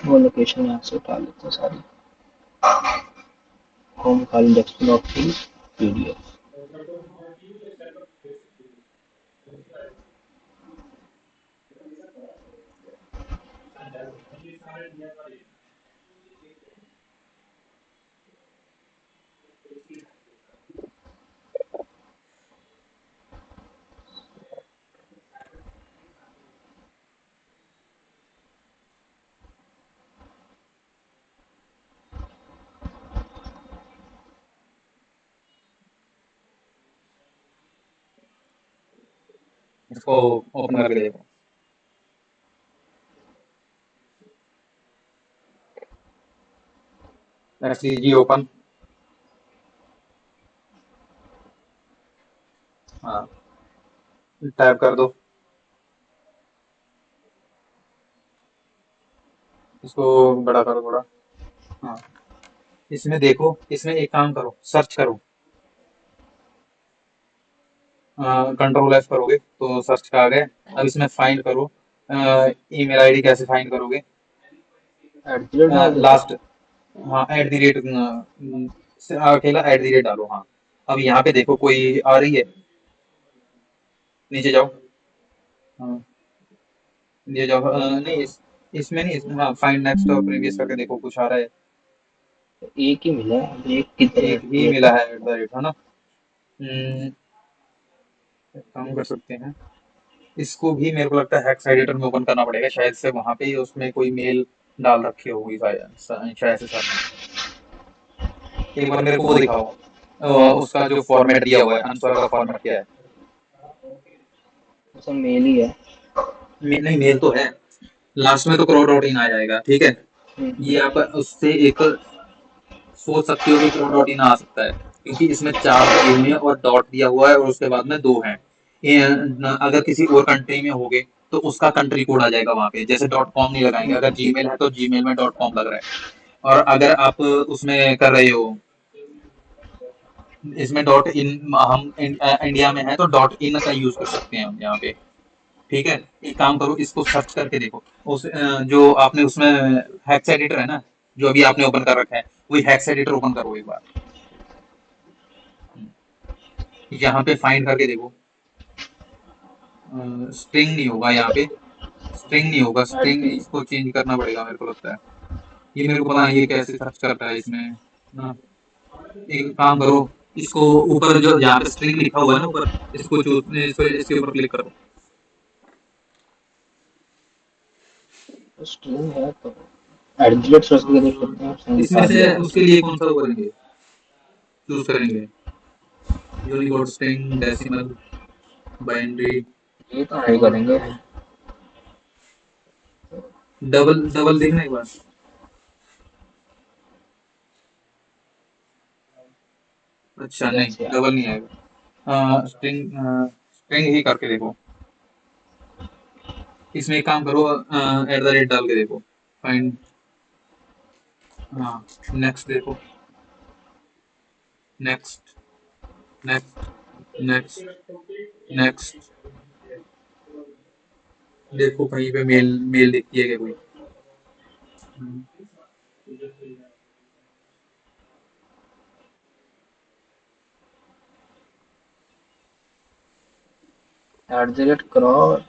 वो लोकेशन यहाँ से उठा लेते हैं सारी। होम खाली डेस्कटॉप की पीडीएफ। इसको ओपन करके देखो। जी ओपन। हाँ, टाइप कर दो, इसको बड़ा करो थोड़ा। हाँ, इसमें देखो, इसमें एक काम करो, सर्च करो, कंट्रोल एफ करोगे तो सर्च का आ गया। अब इसमें फाइंड करो, ईमेल आईडी कैसे फाइंड करोगे? @ डाल दो सर। लास्ट, हाँ एट दी रेट से अकेला @ डालो। हाँ, अब यहाँ पे देखो कोई आ रही है, नीचे जाओ। हाँ, नीचे जाओ, नहीं इसमें नहीं, इसमें हाँ फाइंड नेक्स्ट और प्रीवियस करके देखो, कुछ आ रहा है? एक ही मिला है, एक की तरह एक ही मिला है @ है ना। एक काम कर सकते हैं, इसको भी मेरे को लगता है हैक्स एडिटर में ओपन करना पड़ेगा शायद से, वहां पे ही उसमें कोई मेल डाल रखी होगी शायद से सर ने। एक बार मेरे को वो दिखाओ, उसका जो फॉर्मेट दिया हुआ है, आंसर का फॉर्मेट क्या है? सर। मेल ही है। नहीं, मेल तो है, लास्ट में तो क्रॉस डॉट इन आ जाएगा। ठीक है, ये आप उससे एक सोच सकते हो कि क्रॉस डॉट इन आ सकता है, क्योंकि इसमें 4 दिए हुए हैं और डॉट दिया हुआ है और उसके बाद में 2 हैं। अगर किसी और कंट्री में होगे तो उसका कंट्री कोड आ जाएगा वहां पे, जैसे डॉट कॉम नहीं लगाएंगे, अगर जीमेल है तो जीमेल में डॉट कॉम लग रहा है। और अगर आप उसमें कर रहे हो, इसमें डॉट इन, हम इंडिया में है तो डॉट इन का यूज कर सकते हैं हम यहाँ पे। ठीक है, एक काम करो, इसको सर्च करके देखो, उस जो आपने उसमें हैक्स एडिटर है ना, जो अभी आपने ओपन कर रखा है, वही हैक्स एडिटर ओपन करो एक बार। यहाँ पे फाइंड करके देखो, स्ट्रिंग नहीं होगा यहाँ पे, स्ट्रिंग नहीं होगा, स्ट्रिंग इसको चेंज करना पड़ेगा मेरे को लगता है। ये मेरे को पता नहीं ये कैसे सर्च करता है इसमें ना। एक काम करो, इसको ऊपर जो जहाँ पे स्ट्रिंग लिखा हुआ है ना ऊपर, इसको चूज, इसके ऊपर क्लिक करो। स्ट्रिंग है तो @ सर्च करके देख सकते हैं, ऑप्शन इसमें दिखा से दिया है। उसके लिए कौन सा वो करेंगे, चूज करेंगे? यूनिकोड स्ट्रिंग डेसिमल बाइनरी ये तो नहीं और करेंगे। डबल डबल देखना एक बार। अच्छा नहीं, जैसे डबल नहीं आएगा। स्ट्रिंग स्ट्रिंग ही करके देखो। इसमें एक काम करो, एट द रेट डाल के देखो। फाइंड, हाँ, नेक्स्ट देखो, नेक्स्ट, नेक्स्ट, नेक्स्ट, नेक्स्ट। देखो कहीं पे मेल मेल दिखती है क्या कोई? हम्म, @क्रॉस।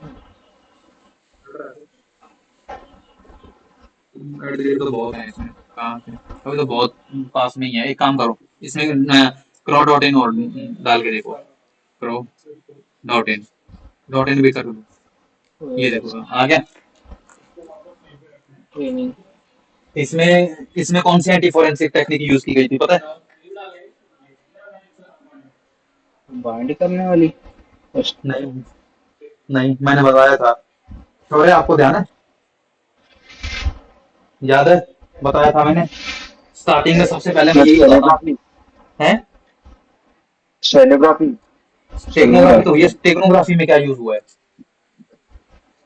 एट द रेट तो बहुत है इसमें, कहाँ से अभी तो बहुत पास में ही है। एक काम करो, इसमें क्रॉ डॉट इन और डाल के देखो। क्रॉ डॉट इन भी कर दो। ये देखो आ गया। ट्रेनिंग इसमें इसमें कौन सी एंटी फोरेंसिक टेक्निक यूज की गई थी पता है? बाइंड करने वाली उस। नहीं, नहीं, मैंने बताया था। थोड़े आपको ध्यान है? याद है? बताया था मैंने। स्टार्टिंग में सबसे पहले मैं यही बताता हूँ। स्टेनोग्राफी। हैं? स्टेनोग्राफी सुनने टेक्नोग्राफी का। तो हुई है, टेक्नोग्राफी में क्या यूज हुआ है?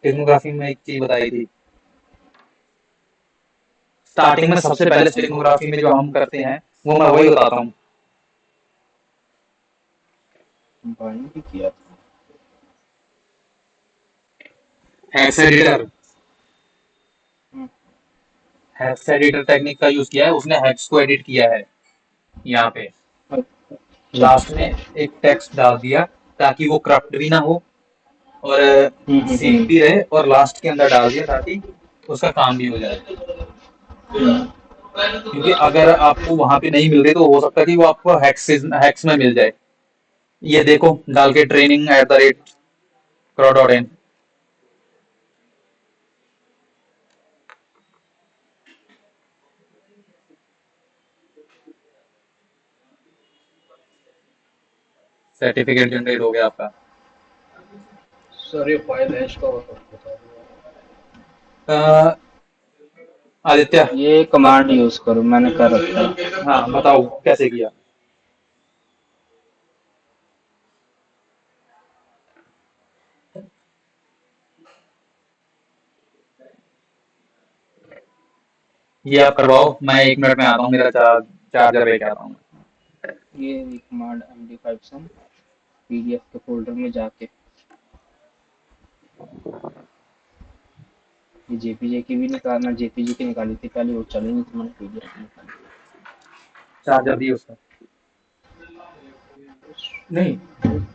टेक्नोग्राफी में एक चीज बताई थी। स्टार्टिंग में सबसे पहले टेक्नोग्राफी में जो हम करते हैं वो मैं वही बताता हूँ। बाइंड भी किया था। हेक्स एडिटर, हम्म, हेक्स एडिटर टेक्निक का यूज किया है उसने, हेक्स को एडिट किया है यहाँ पे। अच्छा। लास्ट में एक टेक्स्ट डाल दिया ताकि वो करप्ट भी ना हो और सेफ हम्म। भी रहे, और लास्ट के अंदर डाल दिया ताकि उसका काम भी हो जाए। क्योंकि अगर आपको वहां पे नहीं मिल रहे तो हो सकता है कि वो आपको हैक्स में मिल जाए। ये देखो डाल के training at the rate क्रॉ dot in. Certificate generate हो गया आपका। सर ये फाइल हैश का होता बता दो। अ, आदित्य, ये बत, कमांड यूज करो, मैंने कर रखा है। हाँ बताओ कैसे किया। ये आप करवाओ, मैं 1 मिनट में आता हूँ, मेरा चार्जर लेके आता हूँ। ये कमांड MD5 सम PDF के फोल्डर में जाके, ये JPG की भी निकालना, JPG की निकाली थी पहले, वो चली नहीं थी, मैंने PDF की निकाली। चार्जर दिए उसका? नहीं,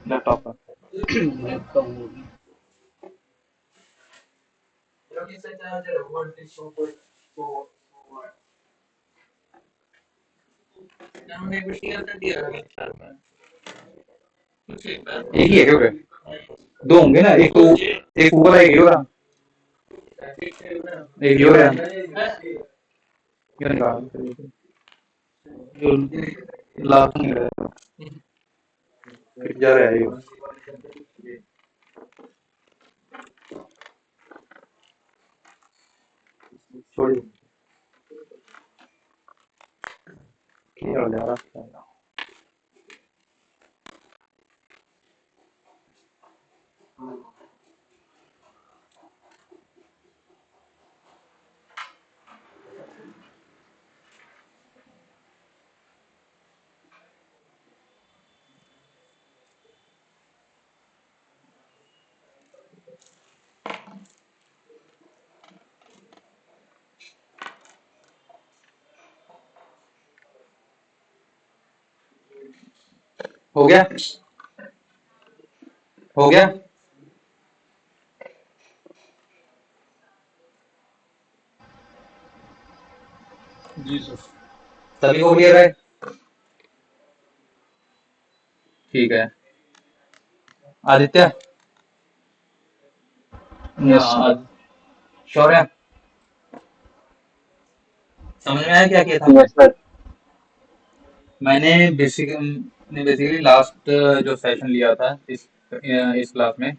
लैपटॉप का। नेट का होगी। एक ही है क्या उधर? दो होंगे ना, एक तो एक ऊपर है, एक ये रहा, एक ये रहा। ये निकाल जो लास्ट नहीं रहा, फिर जा रहा है ये। छोड़िए, क्या हो जा रहा है? हो गया, हो गया। जी सर। सभी को क्लियर है? ठीक है। Aditya, yes sir. शौर्य, समझ में आया क्या किया था हमने? Yes sir. मैंने बेसिक ने बेसिकली लास्ट जो सेशन लिया था इस क्लास में,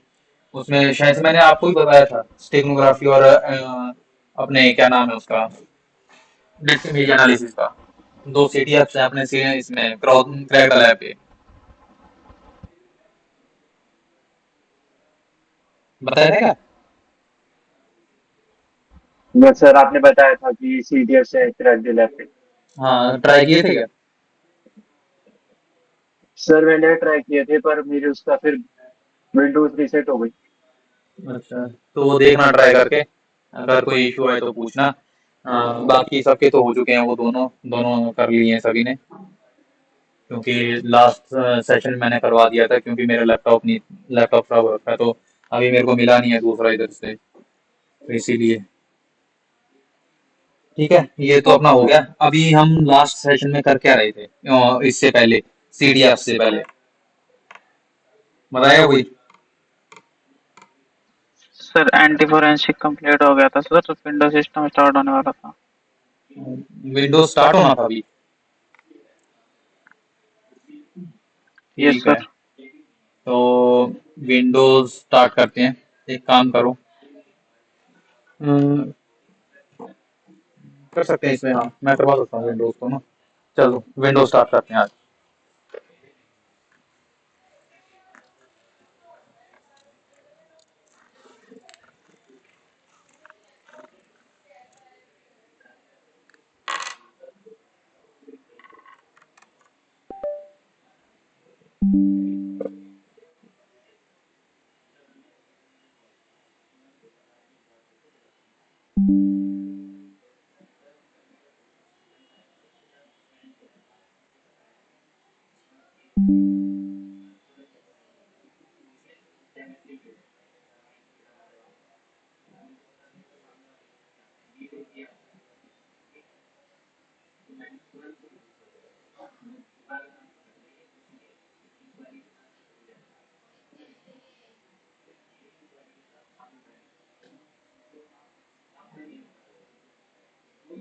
उसमें शायद से मैंने आपको ही बताया था स्टेगनोग्राफी और अपने क्या नाम है उसका, डिस्क इमेज एनालिसिस का। दो सीटीएफ से आपने इसमें क्रैक डाला है पे, बताया था क्या? बस सर आपने बताया था कि सीडीएफ से क्रैक दिला पे। हाँ, ट्राई किए थे क्या? सर मैंने ट्राई किए थे पर मेरे उसका फिर विंडोज रीसेट हो गई। अच्छा, तो वो देखना ट्राई करके, अगर कोई इशू आए तो पूछना। बाकी सबके तो हो चुके हैं, वो दोनों दोनों कर लिए हैं सभी ने, क्योंकि लास्ट सेशन मैंने करवा दिया था, क्योंकि मेरा लैपटॉप खराब हो रखा है, तो अभी मेरे को मिला नहीं है दूसरा इधर से, तो इसीलिए। ठीक है, ये तो अपना हो ओके। गया। अभी हम लास्ट सेशन में कर क्या रहे थे इससे पहले, सीडीएफ से पहले बताया कोई? सर एंटी फोरेंसिक कंप्लीट हो गया था सर, तो विंडो सिस्टम स्टार्ट होने वाला था। विंडोज स्टार्ट होना था अभी। यस ठीक है, सर। तो विंडोज स्टार्ट करते हैं। एक काम करो, अम, कर सकते हैं इसमें, हाँ मैं करवा सकता हूँ विंडोज को ना। चलो विंडोज स्टार्ट करते हैं आज।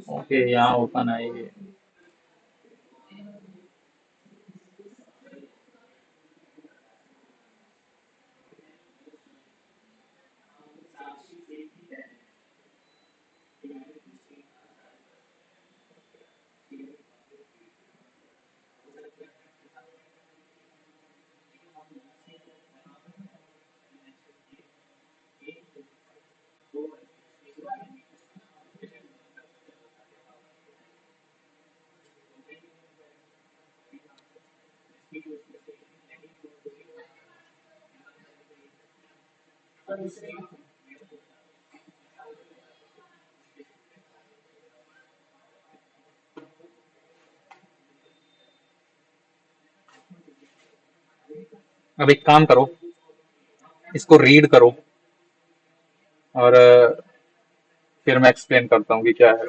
ओके, यहाँ ओपन आएगी। अब एक काम करो, इसको रीड करो, और फिर मैं एक्सप्लेन करता हूँ कि क्या है।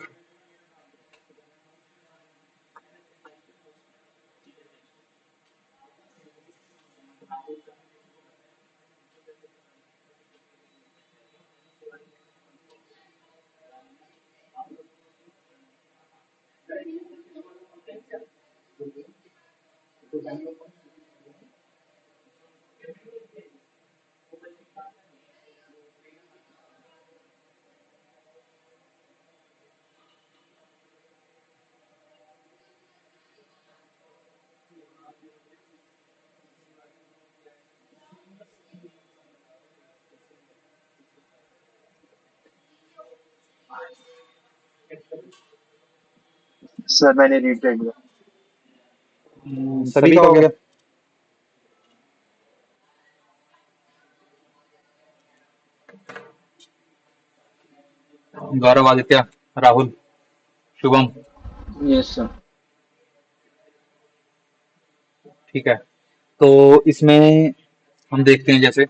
सर मैंने रीड कर लिया। सभी का हो गया? गौरव, आदित्य, राहुल, शुभम। Yes sir. ठीक है, तो इसमें हम देखते हैं जैसे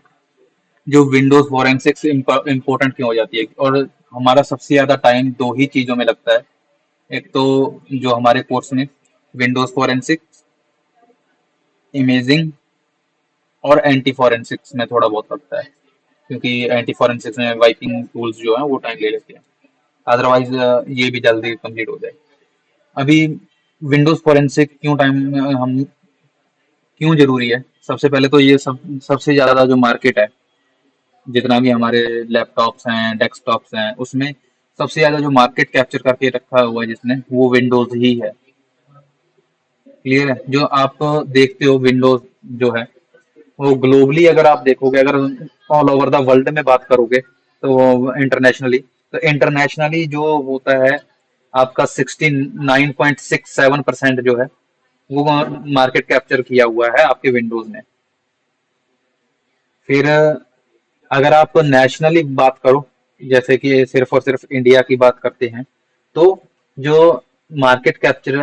जो विंडोज फोरेंसिक्स इम्पोर्टेंट क्यों हो जाती है, और हमारा सबसे ज्यादा टाइम दो ही चीजों में लगता है। एक तो जो हमारे कोर्स में विंडोज फोरेंसिक्स, इमेजिंग और एंटी फोरेंसिक्स में थोड़ा बहुत लगता है, क्योंकि एंटी फोरेंसिक्स में वाइपिंग टूल्स जो है वो टाइम ले लेते हैं। अदरवाइज ये भी जल्दी कंप्लीट हो जाए। अभी विंडोज फोरेंसिक क्यों टाइम हम क्यों जरूरी है? सबसे पहले तो ये सबसे ज्यादा जो मार्केट है, जितना भी हमारे लैपटॉप्स हैं, डेस्कटॉप्स हैं, उसमें सबसे ज्यादा जो मार्केट कैप्चर करके रखा हुआ है जिसने, वो विंडोज ही है। क्लियर है? जो आप देखते हो विंडोज जो है, वो ग्लोबली अगर आप देखोगे, अगर ऑल ओवर द वर्ल्ड में बात करोगे, तो इंटरनेशनली जो होता है आपका 69.67% जो है, वो मार्केट कैप्चर किया हुआ है आपके विंडोज ने। फिर अगर आप नेशनली बात करो, जैसे कि सिर्फ और सिर्फ इंडिया की बात करते हैं, तो जो मार्केट कैप्चर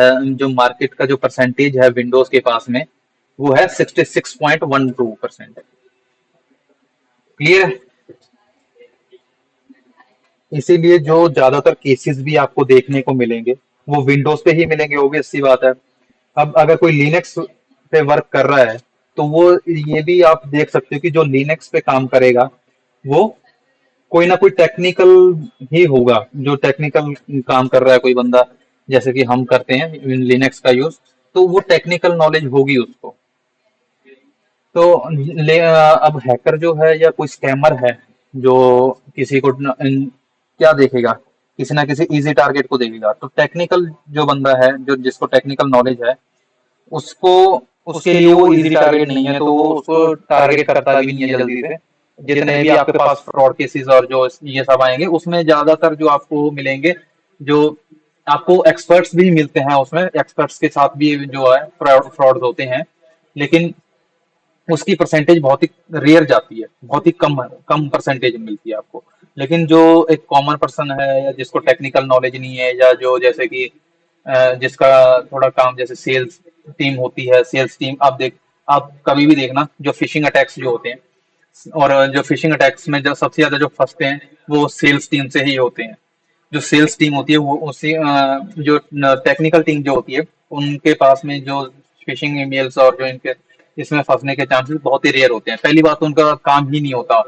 है, जो मार्केट का जो परसेंटेज है विंडोज के पास में, वो है 66.12%। क्लियर? इसीलिए जो ज्यादातर केसेस भी आपको देखने को मिलेंगे, वो विंडोज पे ही मिलेंगे, ऑब्वियस सी बात है। अब अगर कोई लिनक्स पे वर्क कर रहा है, तो वो ये भी आप देख सकते हो कि जो लिनक्स पे काम करेगा, वो कोई ना कोई टेक्निकल ही होगा। जो टेक्निकल काम कर रहा है कोई बंदा, जैसे कि हम करते हैं लिनक्स का यूज, तो वो टेक्निकल नॉलेज होगी उसको। तो अब हैकर जो है या कोई स्कैमर है, जो किसी को क्या देखेगा, किसी ना किसी इजी टारगेट को देखेगा। तो टेक्निकल जो बंदा है, जो जिसको टेक्निकल नॉलेज है, उसको उसके लिए वो इजी टारगेट नहीं है, तो वो उसको टारगेट करता भी नहीं है जल्दी से। जितने भी आपके पास फ्रॉड केसेस और जो ये सब आएंगे, उसमें ज्यादातर जो आपको मिलेंगे, जो आपको एक्सपर्ट्स भी मिलते हैं, उसमें एक्सपर्ट्स के साथ भी जो है फ्रॉड होते हैं, लेकिन उसकी परसेंटेज बहुत ही रेयर जाती है, बहुत ही कम कम परसेंटेज मिलती है आपको। लेकिन जो एक कॉमन पर्सन है, या जिसको टेक्निकल नॉलेज नहीं है, या जो जैसे कि जिसका थोड़ा काम जैसे सेल्स टीम होती है, सेल्स टीम, आप कभी भी देखना, जो फिशिंग अटैक्स जो होते हैं, और जो फिशिंग अटैक्स में जो सबसे ज्यादा जो फंसते हैं, वो सेल्स टीम से ही होते हैं। जो सेल्स टीम होती है, वो उसी जो टेक्निकल टीम जो होती है, उनके पास में जो फिशिंग ईमेल्स और जो इनके इसमें फंसने के चांसेस बहुत ही रेयर होते हैं। पहली बात तो उनका काम ही नहीं होता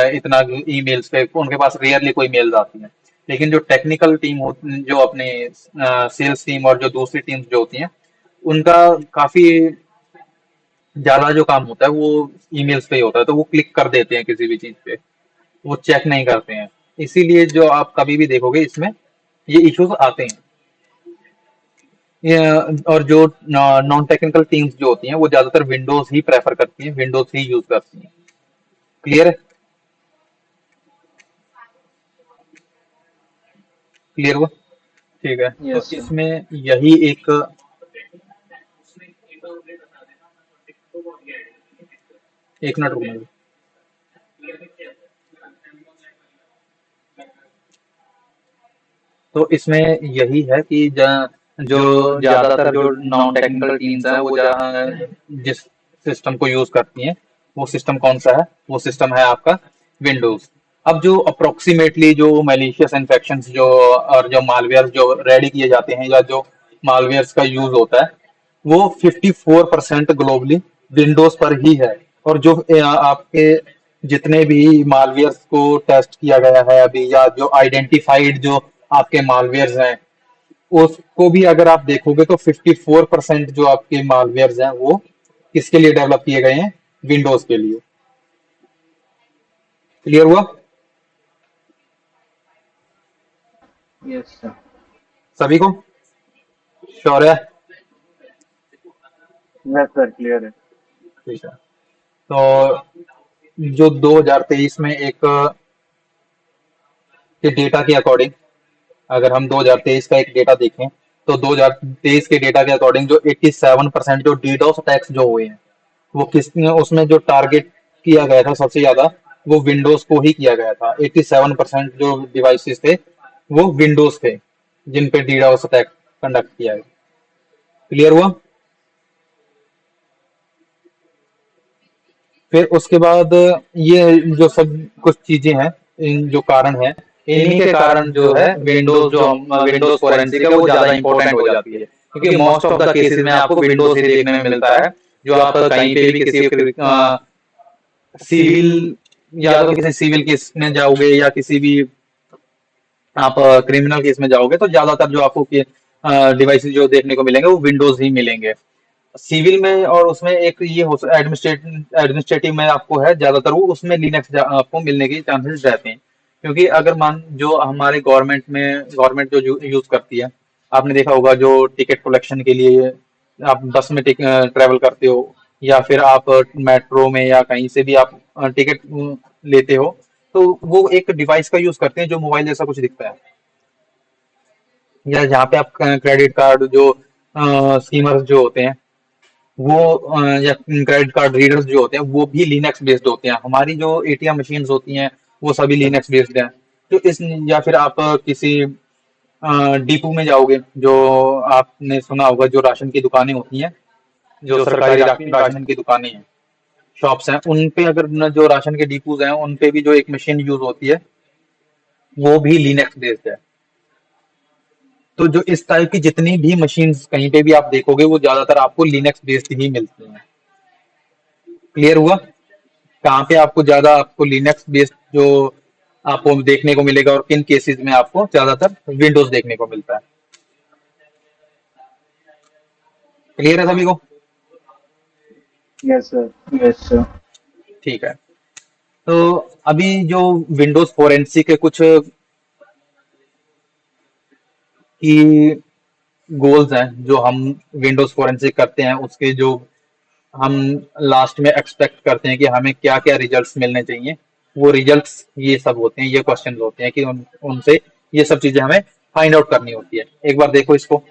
इतना ईमेल्स पे, उनके पास रेयरली कोई मेल्स आती हैं। लेकिन जो टेक्निकल टीम होती, जो अपने सेल्स टीम और जो दूसरी टीम्स जो होती हैं, उनका काफी ज्यादा जो काम होता है वो ईमेल्स पे ही होता है, तो वो क्लिक कर देते हैं किसी भी चीज पे, वो चेक नहीं करते हैं। इसीलिए जो आप कभी भी देखोगे, इसमें ये इश्यूज आते हैं। और जो नॉन टेक्निकल टीम्स जो होती हैं, वो ज्यादातर विंडोज ही प्रेफर करती हैं, विंडोज ही यूज करती हैं। क्लियर है? क्लियर हुआ? ठीक है। तो यस सर। इसमें यही एक, एक मिनट रुकना। तो इसमें यही है कि जो ज्यादातर जो नॉन टेक्निकल टीम्स हैं, वो जिस सिस्टम को यूज करती हैं, वो सिस्टम कौन सा है? वो सिस्टम है आपका विंडोज। अब जो अप्रोक्सीमेटली जो मैलिशियस इन्फेक्शंस जो और जो मालवेयर जो रेडी किए जाते हैं, या जो मालवेयर्स का यूज होता है, वो 54% ग्लोबली विंडोज पर ही है। और जो आपके जितने भी मालवेयर्स को टेस्ट किया गया है अभी, या जो आइडेंटिफाइड जो आपके मालवेयर्स हैं, उसको भी अगर आप देखोगे, तो 54% जो आपके मालवेयर्स हैं, वो किसके लिए डेवलप किए गए हैं? विंडोज के लिए। क्लियर हुआ? Yes sir. सभी को श्योर है? यस सर, क्लियर है। ठीक है। तो जो 2023 में एक के डेटा के अकॉर्डिंग, अगर हम 2023 का एक डेटा देखें, तो 2023 के डेटा के अकॉर्डिंग जो 87% जो डीडोस अटैक्स जो हुए हैं, वो किसने, उसमें जो टारगेट किया गया था सबसे ज्यादा, वो विंडोज को ही किया गया था। 87% जो डिवाइसेस थे, वो विंडोज थे, जिन पे डीडोस अटैक कंडक्ट किया गया। क्लियर हुआ? फिर उसके बाद ये जो सब कुछ चीजें हैं, इन जो कारण है, इन्हीं के कारण जो है विंडोज, जो विंडोज फोरेंसिक है, वो ज्यादा इंपॉर्टेंट हो जाती है, क्योंकि मोस्ट ऑफ द केसेस में आपको विंडोज ही देखने में मिलता है। जो आप कहीं पे भी किसी सिविल, या तो किसी सिविल केस में जाओगे, या किसी भी आप क्रिमिनल केस में जाओगे, तो ज्यादातर जो आपको डिवाइसेस जो देखने को मिलेंगे, वो विंडोज ही मिलेंगे। सिविल में और उसमें एक ये हो एडमिनिस्ट्रेटिव में आपको है ज्यादातर, वो उसमें लिनक्स आपको मिलने के चांसेस रहते हैं। क्योंकि अगर मान जो हमारे गवर्नमेंट जो यूज करती है, आपने देखा होगा जो टिकट कलेक्शन के लिए आप बस में ट्रेवल करते हो, या फिर आप मेट्रो में या कहीं से भी आप टिकट लेते हो, तो वो एक डिवाइस का यूज करते हैं जो मोबाइल जैसा कुछ दिखता है। या जहाँ पे आप क्रेडिट कार्ड जो स्कीमर्स जो होते हैं वो या क्रेडिट कार्ड रीडर्स जो होते हैं वो भी लिनक्स बेस्ड होते हैं। हमारी जो एटीएम मशीन्स होती हैं वो सभी लिनक्स बेस्ड हैं। तो इस या फिर आप किसी डिपो में जाओगे, जो आपने सुना होगा जो राशन की दुकानें होती हैं, जो सरकारी राशन की दुकानें हैं, शॉप्स हैं, उन पे अगर जो राशन के डिपोज हैं उन पे भी जो एक मशीन यूज होती है वो भी लिनक्स बेस्ड है। तो जो इस टाइप की जितनी भी मशीन्स कहीं पे भी आप देखोगे वो ज्यादातर आपको लिनक्स बेस्ड ही मिलती हैं। क्लियर हुआ? कहाँ पे आपको ज्यादा आपको लिनक्स बेस्ड जो आपको देखने को मिलेगा और किन केसेस में आपको ज्यादातर विंडोज देखने को मिलता है। क्लियर है सभी को? Yes sir, yes sir. ठीक है। तो अभी जो विंडोज फोरेंसिक के कुछ की गोल्स हैं जो हम विंडोज फोरेंसिक करते हैं, उसके जो हम लास्ट में एक्सपेक्ट करते हैं कि हमें क्या क्या रिजल्ट्स मिलने चाहिए, वो रिजल्ट्स ये सब होते हैं, ये क्वेश्चन होते हैं कि उनसे ये सब चीजें हमें फाइंड आउट करनी होती है। एक बार देखो इसको।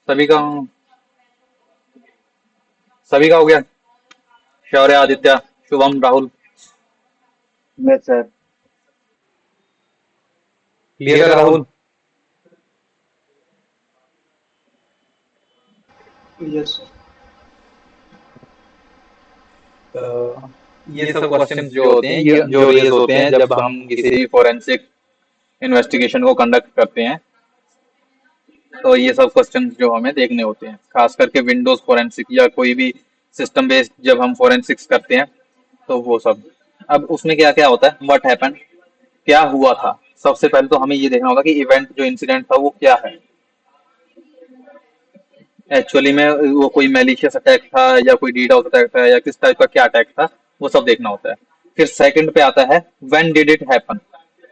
सभी का सभी का हो गया? Shaurya, Aditya, Shubham, Rahul, yes sir. Clear है राहुल? Yes sir. ये सब क्वेश्चंस जो होते हैं ये जो रेज होते हैं जब हम किसी भी फोरेंसिक इन्वेस्टिगेशन को कंडक्ट करते हैं, तो ये सब क्वेश्चंस जो हमें देखने होते हैं, खास करके विंडोज फोरेंसिक या कोई भी सिस्टम बेस्ड जब हम फोरेंसिक्स करते हैं तो वो सब। अब उसमें क्या क्या होता है, व्हाट हैपेंड, क्या हुआ था। सबसे पहले तो हमें ये देखना होगा कि इवेंट जो इंसिडेंट था वो क्या है, एक्चुअली में वो कोई मैलिशियस अटैक था या कोई डीडोस अटैक था या किस टाइप का क्या अटैक था, वो सब देखना होता है। फिर सेकंड पे आता है व्हेन डिड इट हैपन,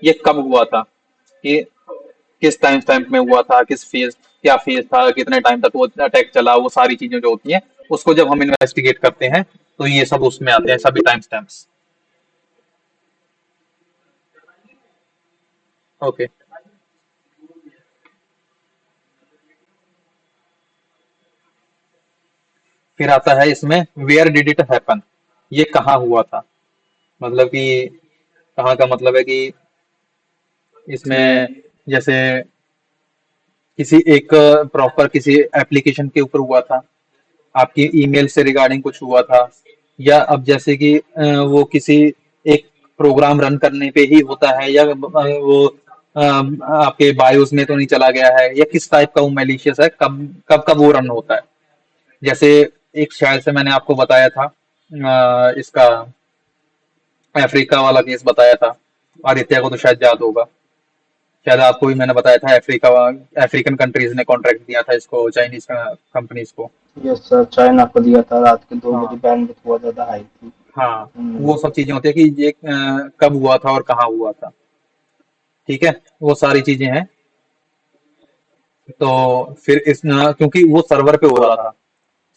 ये कब हुआ था, ये किस टाइम स्टैम्प में हुआ था, किस फेज, क्या फेज था, कितने टाइम तक वो अटैक चला, वो सारी चीजें जो होती हैं उसको जब हम इन्वेस्टिगेट करते हैं तो ये सब उसमें आते हैं, सभी टाइम स्टैम्प्स। ओके। फिर आता है इसमें वेयर डिड इट हैपन, ये कहाँ हुआ था। मतलब कि कहाँ का मतलब है कि इसमें जैसे किसी एक प्रॉपर किसी एप्लीकेशन के ऊपर हुआ था, आपकी ईमेल से रिगार्डिंग कुछ हुआ था, या अब जैसे कि वो किसी एक प्रोग्राम रन करने पे ही होता है, या वो आपके बायोस में तो नहीं चला गया है, या किस टाइप का वो मैलिशियस है, कब कब कब वो रन होता है। जैसे एक शायद से मैंने आपको बताया था, इसका अफ्रीका वाला केस बताया था, आदित्य को तो शायद याद होगा। शायद आपको भी मैंने बताया था, अफ्रीकन कंट्रीज ने कॉन्ट्रैक्ट दिया था इसको चाइनीज कंपनीज को। यस सर, चाइना को दिया था, रात के 2 बजे हाँ बैंडविड्थ बहुत ज्यादा हाई थी। हाँ, वो सब चीजें होती है कि ये कब हुआ था और कहाँ हुआ था। ठीक है, वो सारी चीजें हैं। तो फिर क्योंकि वो सर्वर पे हो रहा था,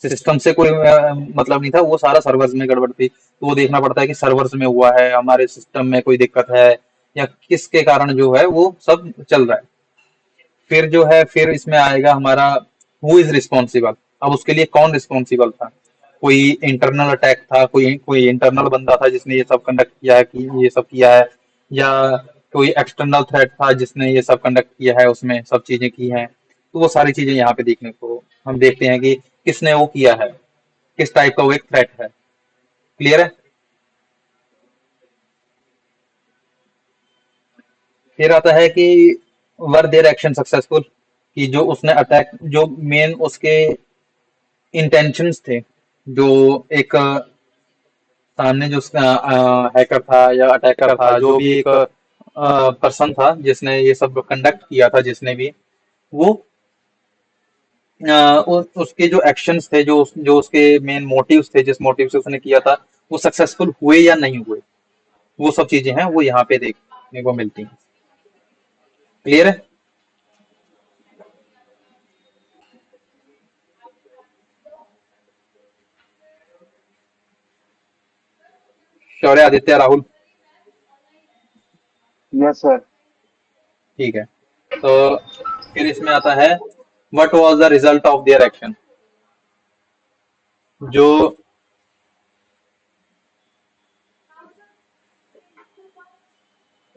सिस्टम से कोई मतलब नहीं था, वो सारा सर्वर्स में गड़बड़ थी, तो वो देखना पड़ता है कि सर्वर्स में हुआ है, हमारे सिस्टम में कोई दिक्कत है, या किसके कारण जो है वो सब चल रहा है। फिर जो है, फिर इसमें आएगा हमारा हु इज रिस्पॉन्सिबल। अब उसके लिए कौन रिस्पॉन्सिबल था? कोई इंटरनल अटैक था, कोई कोई इंटरनल बंदा था जिसने ये सब कंडक्ट किया है, कि ये सब किया है, या कोई एक्सटर्नल थ्रेट था जिसने ये सब कंडक्ट किया है, उसमें सब चीजें की हैं। तो वो सारी चीजें यहाँ पे देखने को हम देखते हैं कि किसने वो किया है, किस टाइप का वो एक थ्रेट है। क्लियर है? फिर आता है कि वर देयर एक्शन सक्सेसफुल, कि जो उसने अटैक, जो मेन उसके इंटेंशंस थे, जो एक सामने जो हैकर था या अटैकर था, जो भी एक पर्सन था जिसने ये सब कंडक्ट किया था, जिसने भी वो उसके जो एक्शंस थे, जो उसके मेन मोटिव्स थे, जिस मोटिव से उसने किया था, वो सक्सेसफुल हुए या नहीं हुए, वो सब चीजें हैं वो यहाँ पे देखने को मिलती हैं। क्लियर है? शौर्य, आदित्य, राहुल। Yes sir. ठीक है, तो फिर इसमें आता है what was the result of their action. जो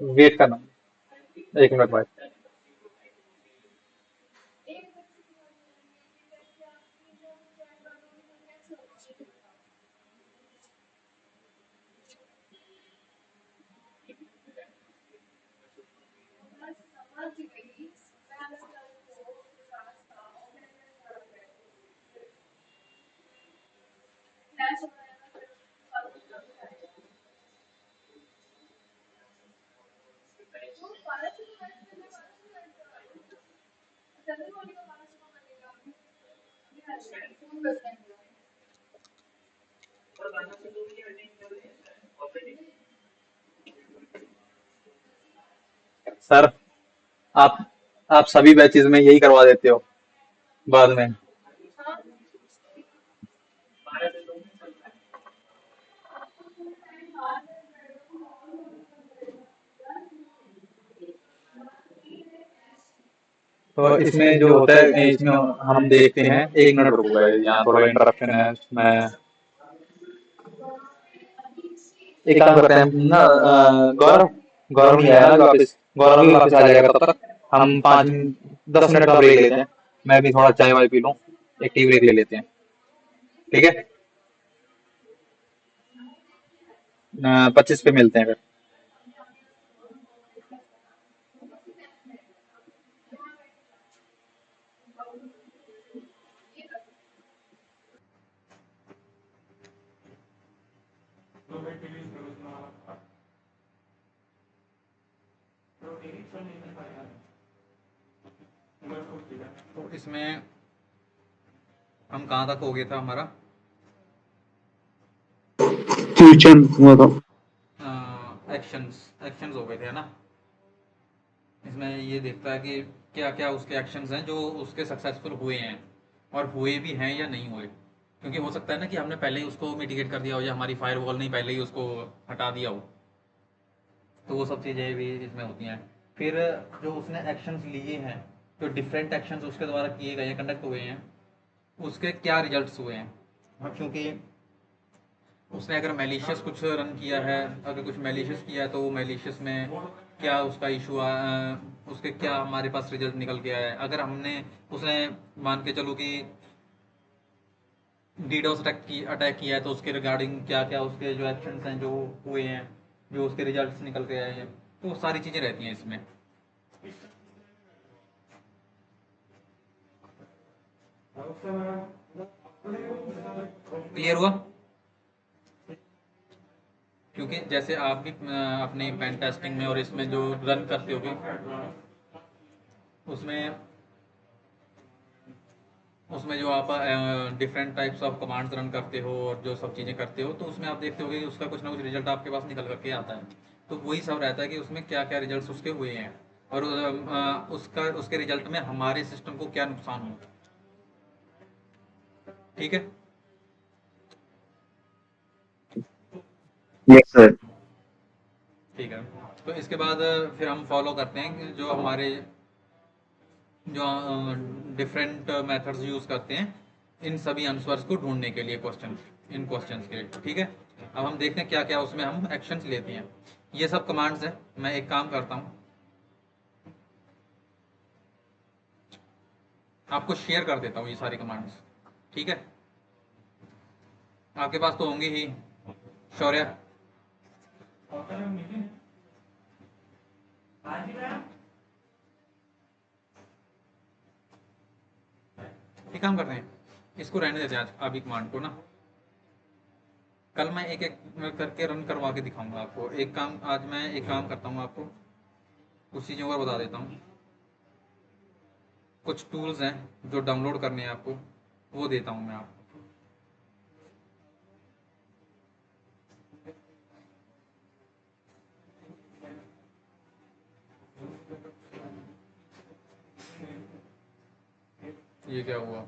वेट करना, एक मिनट बाद। सर, आप आप सभी बैचेज में यही करवा देते हो बाद में। तो इसमें जो होता है, इसमें हम देखते हैं, एक मिनट रुको भाई, यहाँ थोड़ा इंटरप्शन है। मैं एक काम करते हैं ना, गौरव, गौरव नहीं आया ना वापस, गौरव भी वापस आ जाएगा तब तक। हम 5-10 मिनट का ब्रेक लेते हैं, मैं भी थोड़ा चाय वाय पी लूँ, एक टी ब्रेक ले लेते हैं। ठीक है, 25 पे मिलते हैं फिर। तो इसमें हम कहाँ तक हो गया था हमारा? क्वेश्चन हुआ था। एक्शंस एक्शंस हो गए थे, है ना? इसमें ये देखता है कि क्या क्या उसके एक्शंस हैं जो उसके सक्सेसफुल हुए हैं, और हुए भी हैं या नहीं हुए। क्योंकि हो सकता है ना कि हमने पहले ही उसको मिटिगेट कर दिया हो, या हमारी फायर वॉल ने पहले ही उसको हटा दिया हो। तो वो सब चीज़ें भी इसमें होती हैं। फिर जो उसने एक्शंस लिए हैं, जो डिफरेंट एक्शंस उसके द्वारा किए गए हैं, कंडक्ट हुए हैं, उसके क्या रिजल्ट्स हुए हैं। हाँ, क्योंकि उसने अगर मैलिशियस कुछ रन किया है, अगर कुछ मैलिशियस किया है, तो वो मैलिशियस में क्या उसका इशू उसके क्या हमारे पास रिजल्ट निकल के आया है। अगर हमने उसने मान के चलो कि डीडोस अटैक किया है, तो उसके रिगार्डिंग क्या क्या उसके जो एक्शंस हैं जो हुए हैं, जो उसके रिजल्ट्स निकल के आए हैं, तो सारी चीज़ें रहती हैं इसमें। क्लियर हुआ? क्योंकि जैसे आप भी अपनी पेन टेस्टिंग में और इसमें जो रन करते होगे, उसमें उसमें जो आप different types of commands run करते हो और जो सब चीज़ें करते हो, तो उसमें आप देखते होगे कि उसका कुछ ना कुछ रिजल्ट आपके पास निकल करके आता है। तो वही सब रहता है कि उसमें क्या क्या रिजल्ट्स उसके हुए हैं, और उसके रिजल्ट में हमारे सिस्टम को क्या नुकसान हुआ। ठीक है। Yes sir. ठीक है, तो इसके बाद फिर हम फॉलो करते हैं कि जो हमारे जो डिफरेंट मेथड्स यूज़ करते हैं इन सभी आंसर्स को ढूंढने के लिए, इन क्वेश्चंस के लिए। ठीक है, अब हम देखते हैं क्या क्या उसमें हम एक्शंस लेते हैं। ये सब कमांड्स हैं। मैं एक काम करता हूँ, आपको शेयर कर देता हूँ ये सारी कमांड्स। ठीक है, आपके पास तो होंगे ही। शौर्य, एक काम करते हैं, इसको रहने देते हैं आज अभी कमांड को ना। कल मैं एक एक करके रन करवा के दिखाऊंगा आपको। एक काम आज मैं एक काम करता हूँ, आपको कुछ चीज़ों का बता देता हूँ। कुछ टूल्स हैं जो डाउनलोड करने हैं आपको, वो देता हूँ मैं आपको। ये क्या हुआ?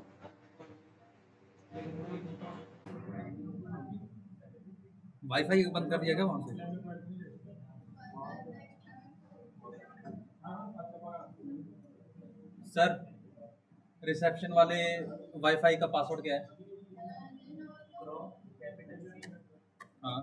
वाईफाई बंद कर दिया क्या वहां से? सर, रिसेप्शन वाले वाईफाई का पासवर्ड क्या है? हाँ,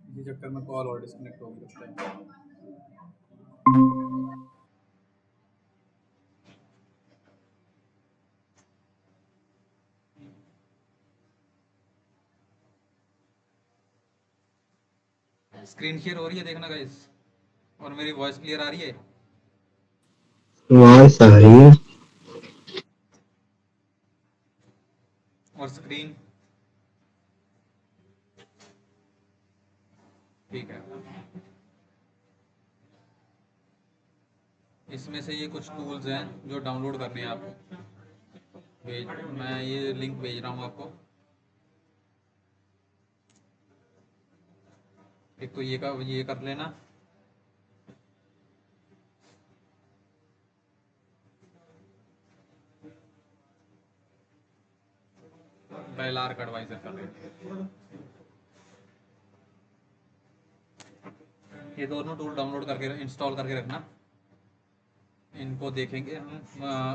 इसी चक्कर में कॉल और डिस्कनेक्ट हो गई उस टाइम। स्क्रीन शेयर हो रही है, देखना गाइस, और मेरी वॉइस क्लियर आ रही है। वॉइस आ रही है। और स्क्रीन ठीक है। इसमें से ये कुछ टूल्स हैं जो डाउनलोड करने हैं आपको। मैं ये लिंक भेज रहा हूँ आपको। एक तो ये कर लेना। बेलार का एडवाइजर कर लेना। ये दोनों टूल डाउनलोड करके इंस्टॉल करके रखना। इनको देखेंगे हम,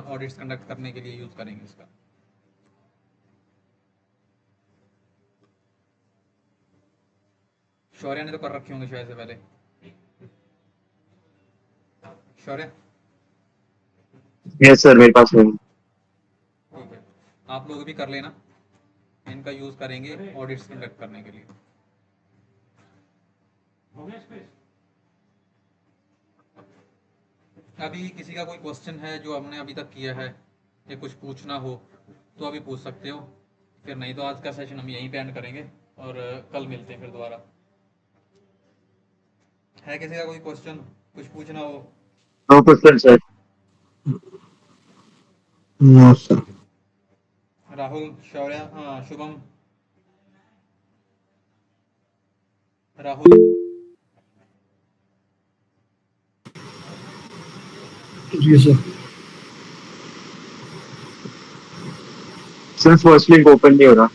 ऑडिट्स कंडक्ट करने के लिए यूज़ करेंगे इसका। शौर्य ने तो कर रखे होंगे शायद से पहले। शौर्य, यस सर, मेरे पास है। ठीक है, आप लोग भी कर लेना। इनका यूज़ करेंगे ऑडिट्स कंडक्ट करने के लिए। अभी किसी का कोई क्वेश्चन है जो हमने अभी तक किया है, या कुछ पूछना हो तो अभी पूछ सकते हो। फिर नहीं तो आज का सेशन हम यहीं पे एंड करेंगे, और कल मिलते हैं फिर दोबारा। है किसी का कोई क्वेश्चन, कुछ पूछना हो? No question sir. No sir. Rahul, Shaurya, हाँ शुभम, राहुल। जी sir. Sir first link open नहीं हो रहा।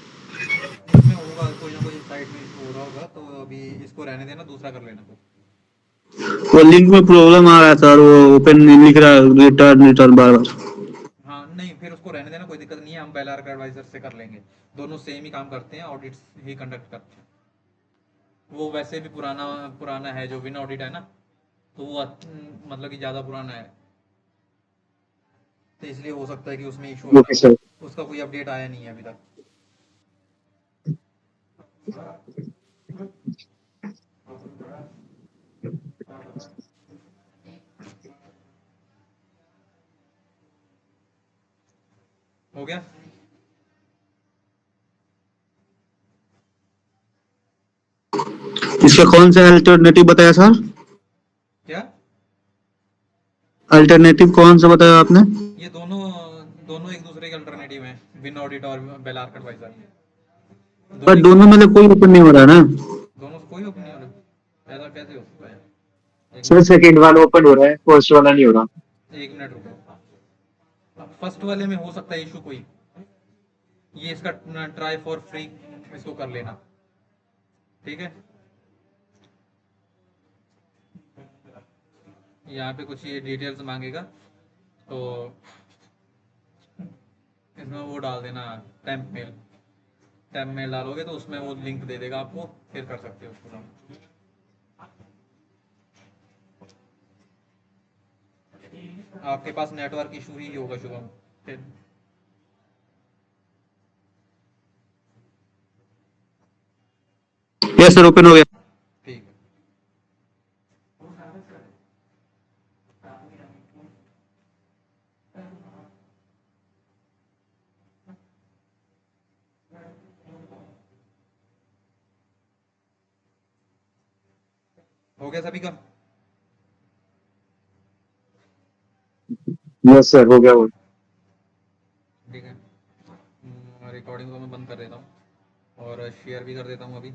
इसमें होगा कोई ना कोई साइड में इशू हो रहा होगा, तो अभी इसको रहने देना, दूसरा कर लेना फिर। वो लिंक में प्रॉब्लम आ रहा है सर, वो ओपन नहीं लिख रहा, रिटर्न रिटर्न बार बार। हाँ नहीं, फिर उसको रहने देना, कोई दिक्कत नहीं है। हम बेलार का एडवाइजर से कर लेंगे। दोनों सेम ही काम करते हैं, ऑडिट्स ही कंडक्ट करते हैं। वो वैसे भी पुराना पुराना है, जो विन ऑडिट है ना, तो वो मतलब कि ज़्यादा पुराना है। तो इसलिए हो सकता है कि उसमें इशू आ ओके रहा सर। हो। उसका कोई अपडेट आया नहीं है अभी तक। हो गया? इसका कौन सा अल्टरनेटिव बताया सर? क्या? अल्टरनेटिव कौन सा बताया आपने? ये दोनों दोनों एक दूसरे के अल्टरनेटिव हैं, विन ऑडिट और बेलार्क एडवाइजर। पर दोनों दोनों में से कोई ओपन नहीं हो रहा ना। दोनों से कोई ओपन नहीं हो रहा, ऐसा कैसे हो सकता है? एक सर सेकंड वाला ओपन हो रहा है, फर्स्ट वाला नहीं हो रहा। एक मिनट रुको। फर्स्ट वाले में हो सकता है इशू कोई, ये इसका ट्राई फॉर फ्री इसको कर लेना, ठीक है? यहाँ पे कुछ ये डिटेल्स मांगेगा, तो इसमें वो डाल देना टेम्प मेल डालोगे तो उसमें वो लिंक दे देगा आपको, फिर कर सकते हो उसको डाउनलोड। आपके पास नेटवर्क इशू ही होगा शुभम, फिर यस सर, ओपन हो गया। ठीक है। हो गया सभी का? यस सर, हो गया वो। ठीक है, रिकॉर्डिंग को मैं बंद कर देता हूँ और शेयर भी कर देता हूँ अभी।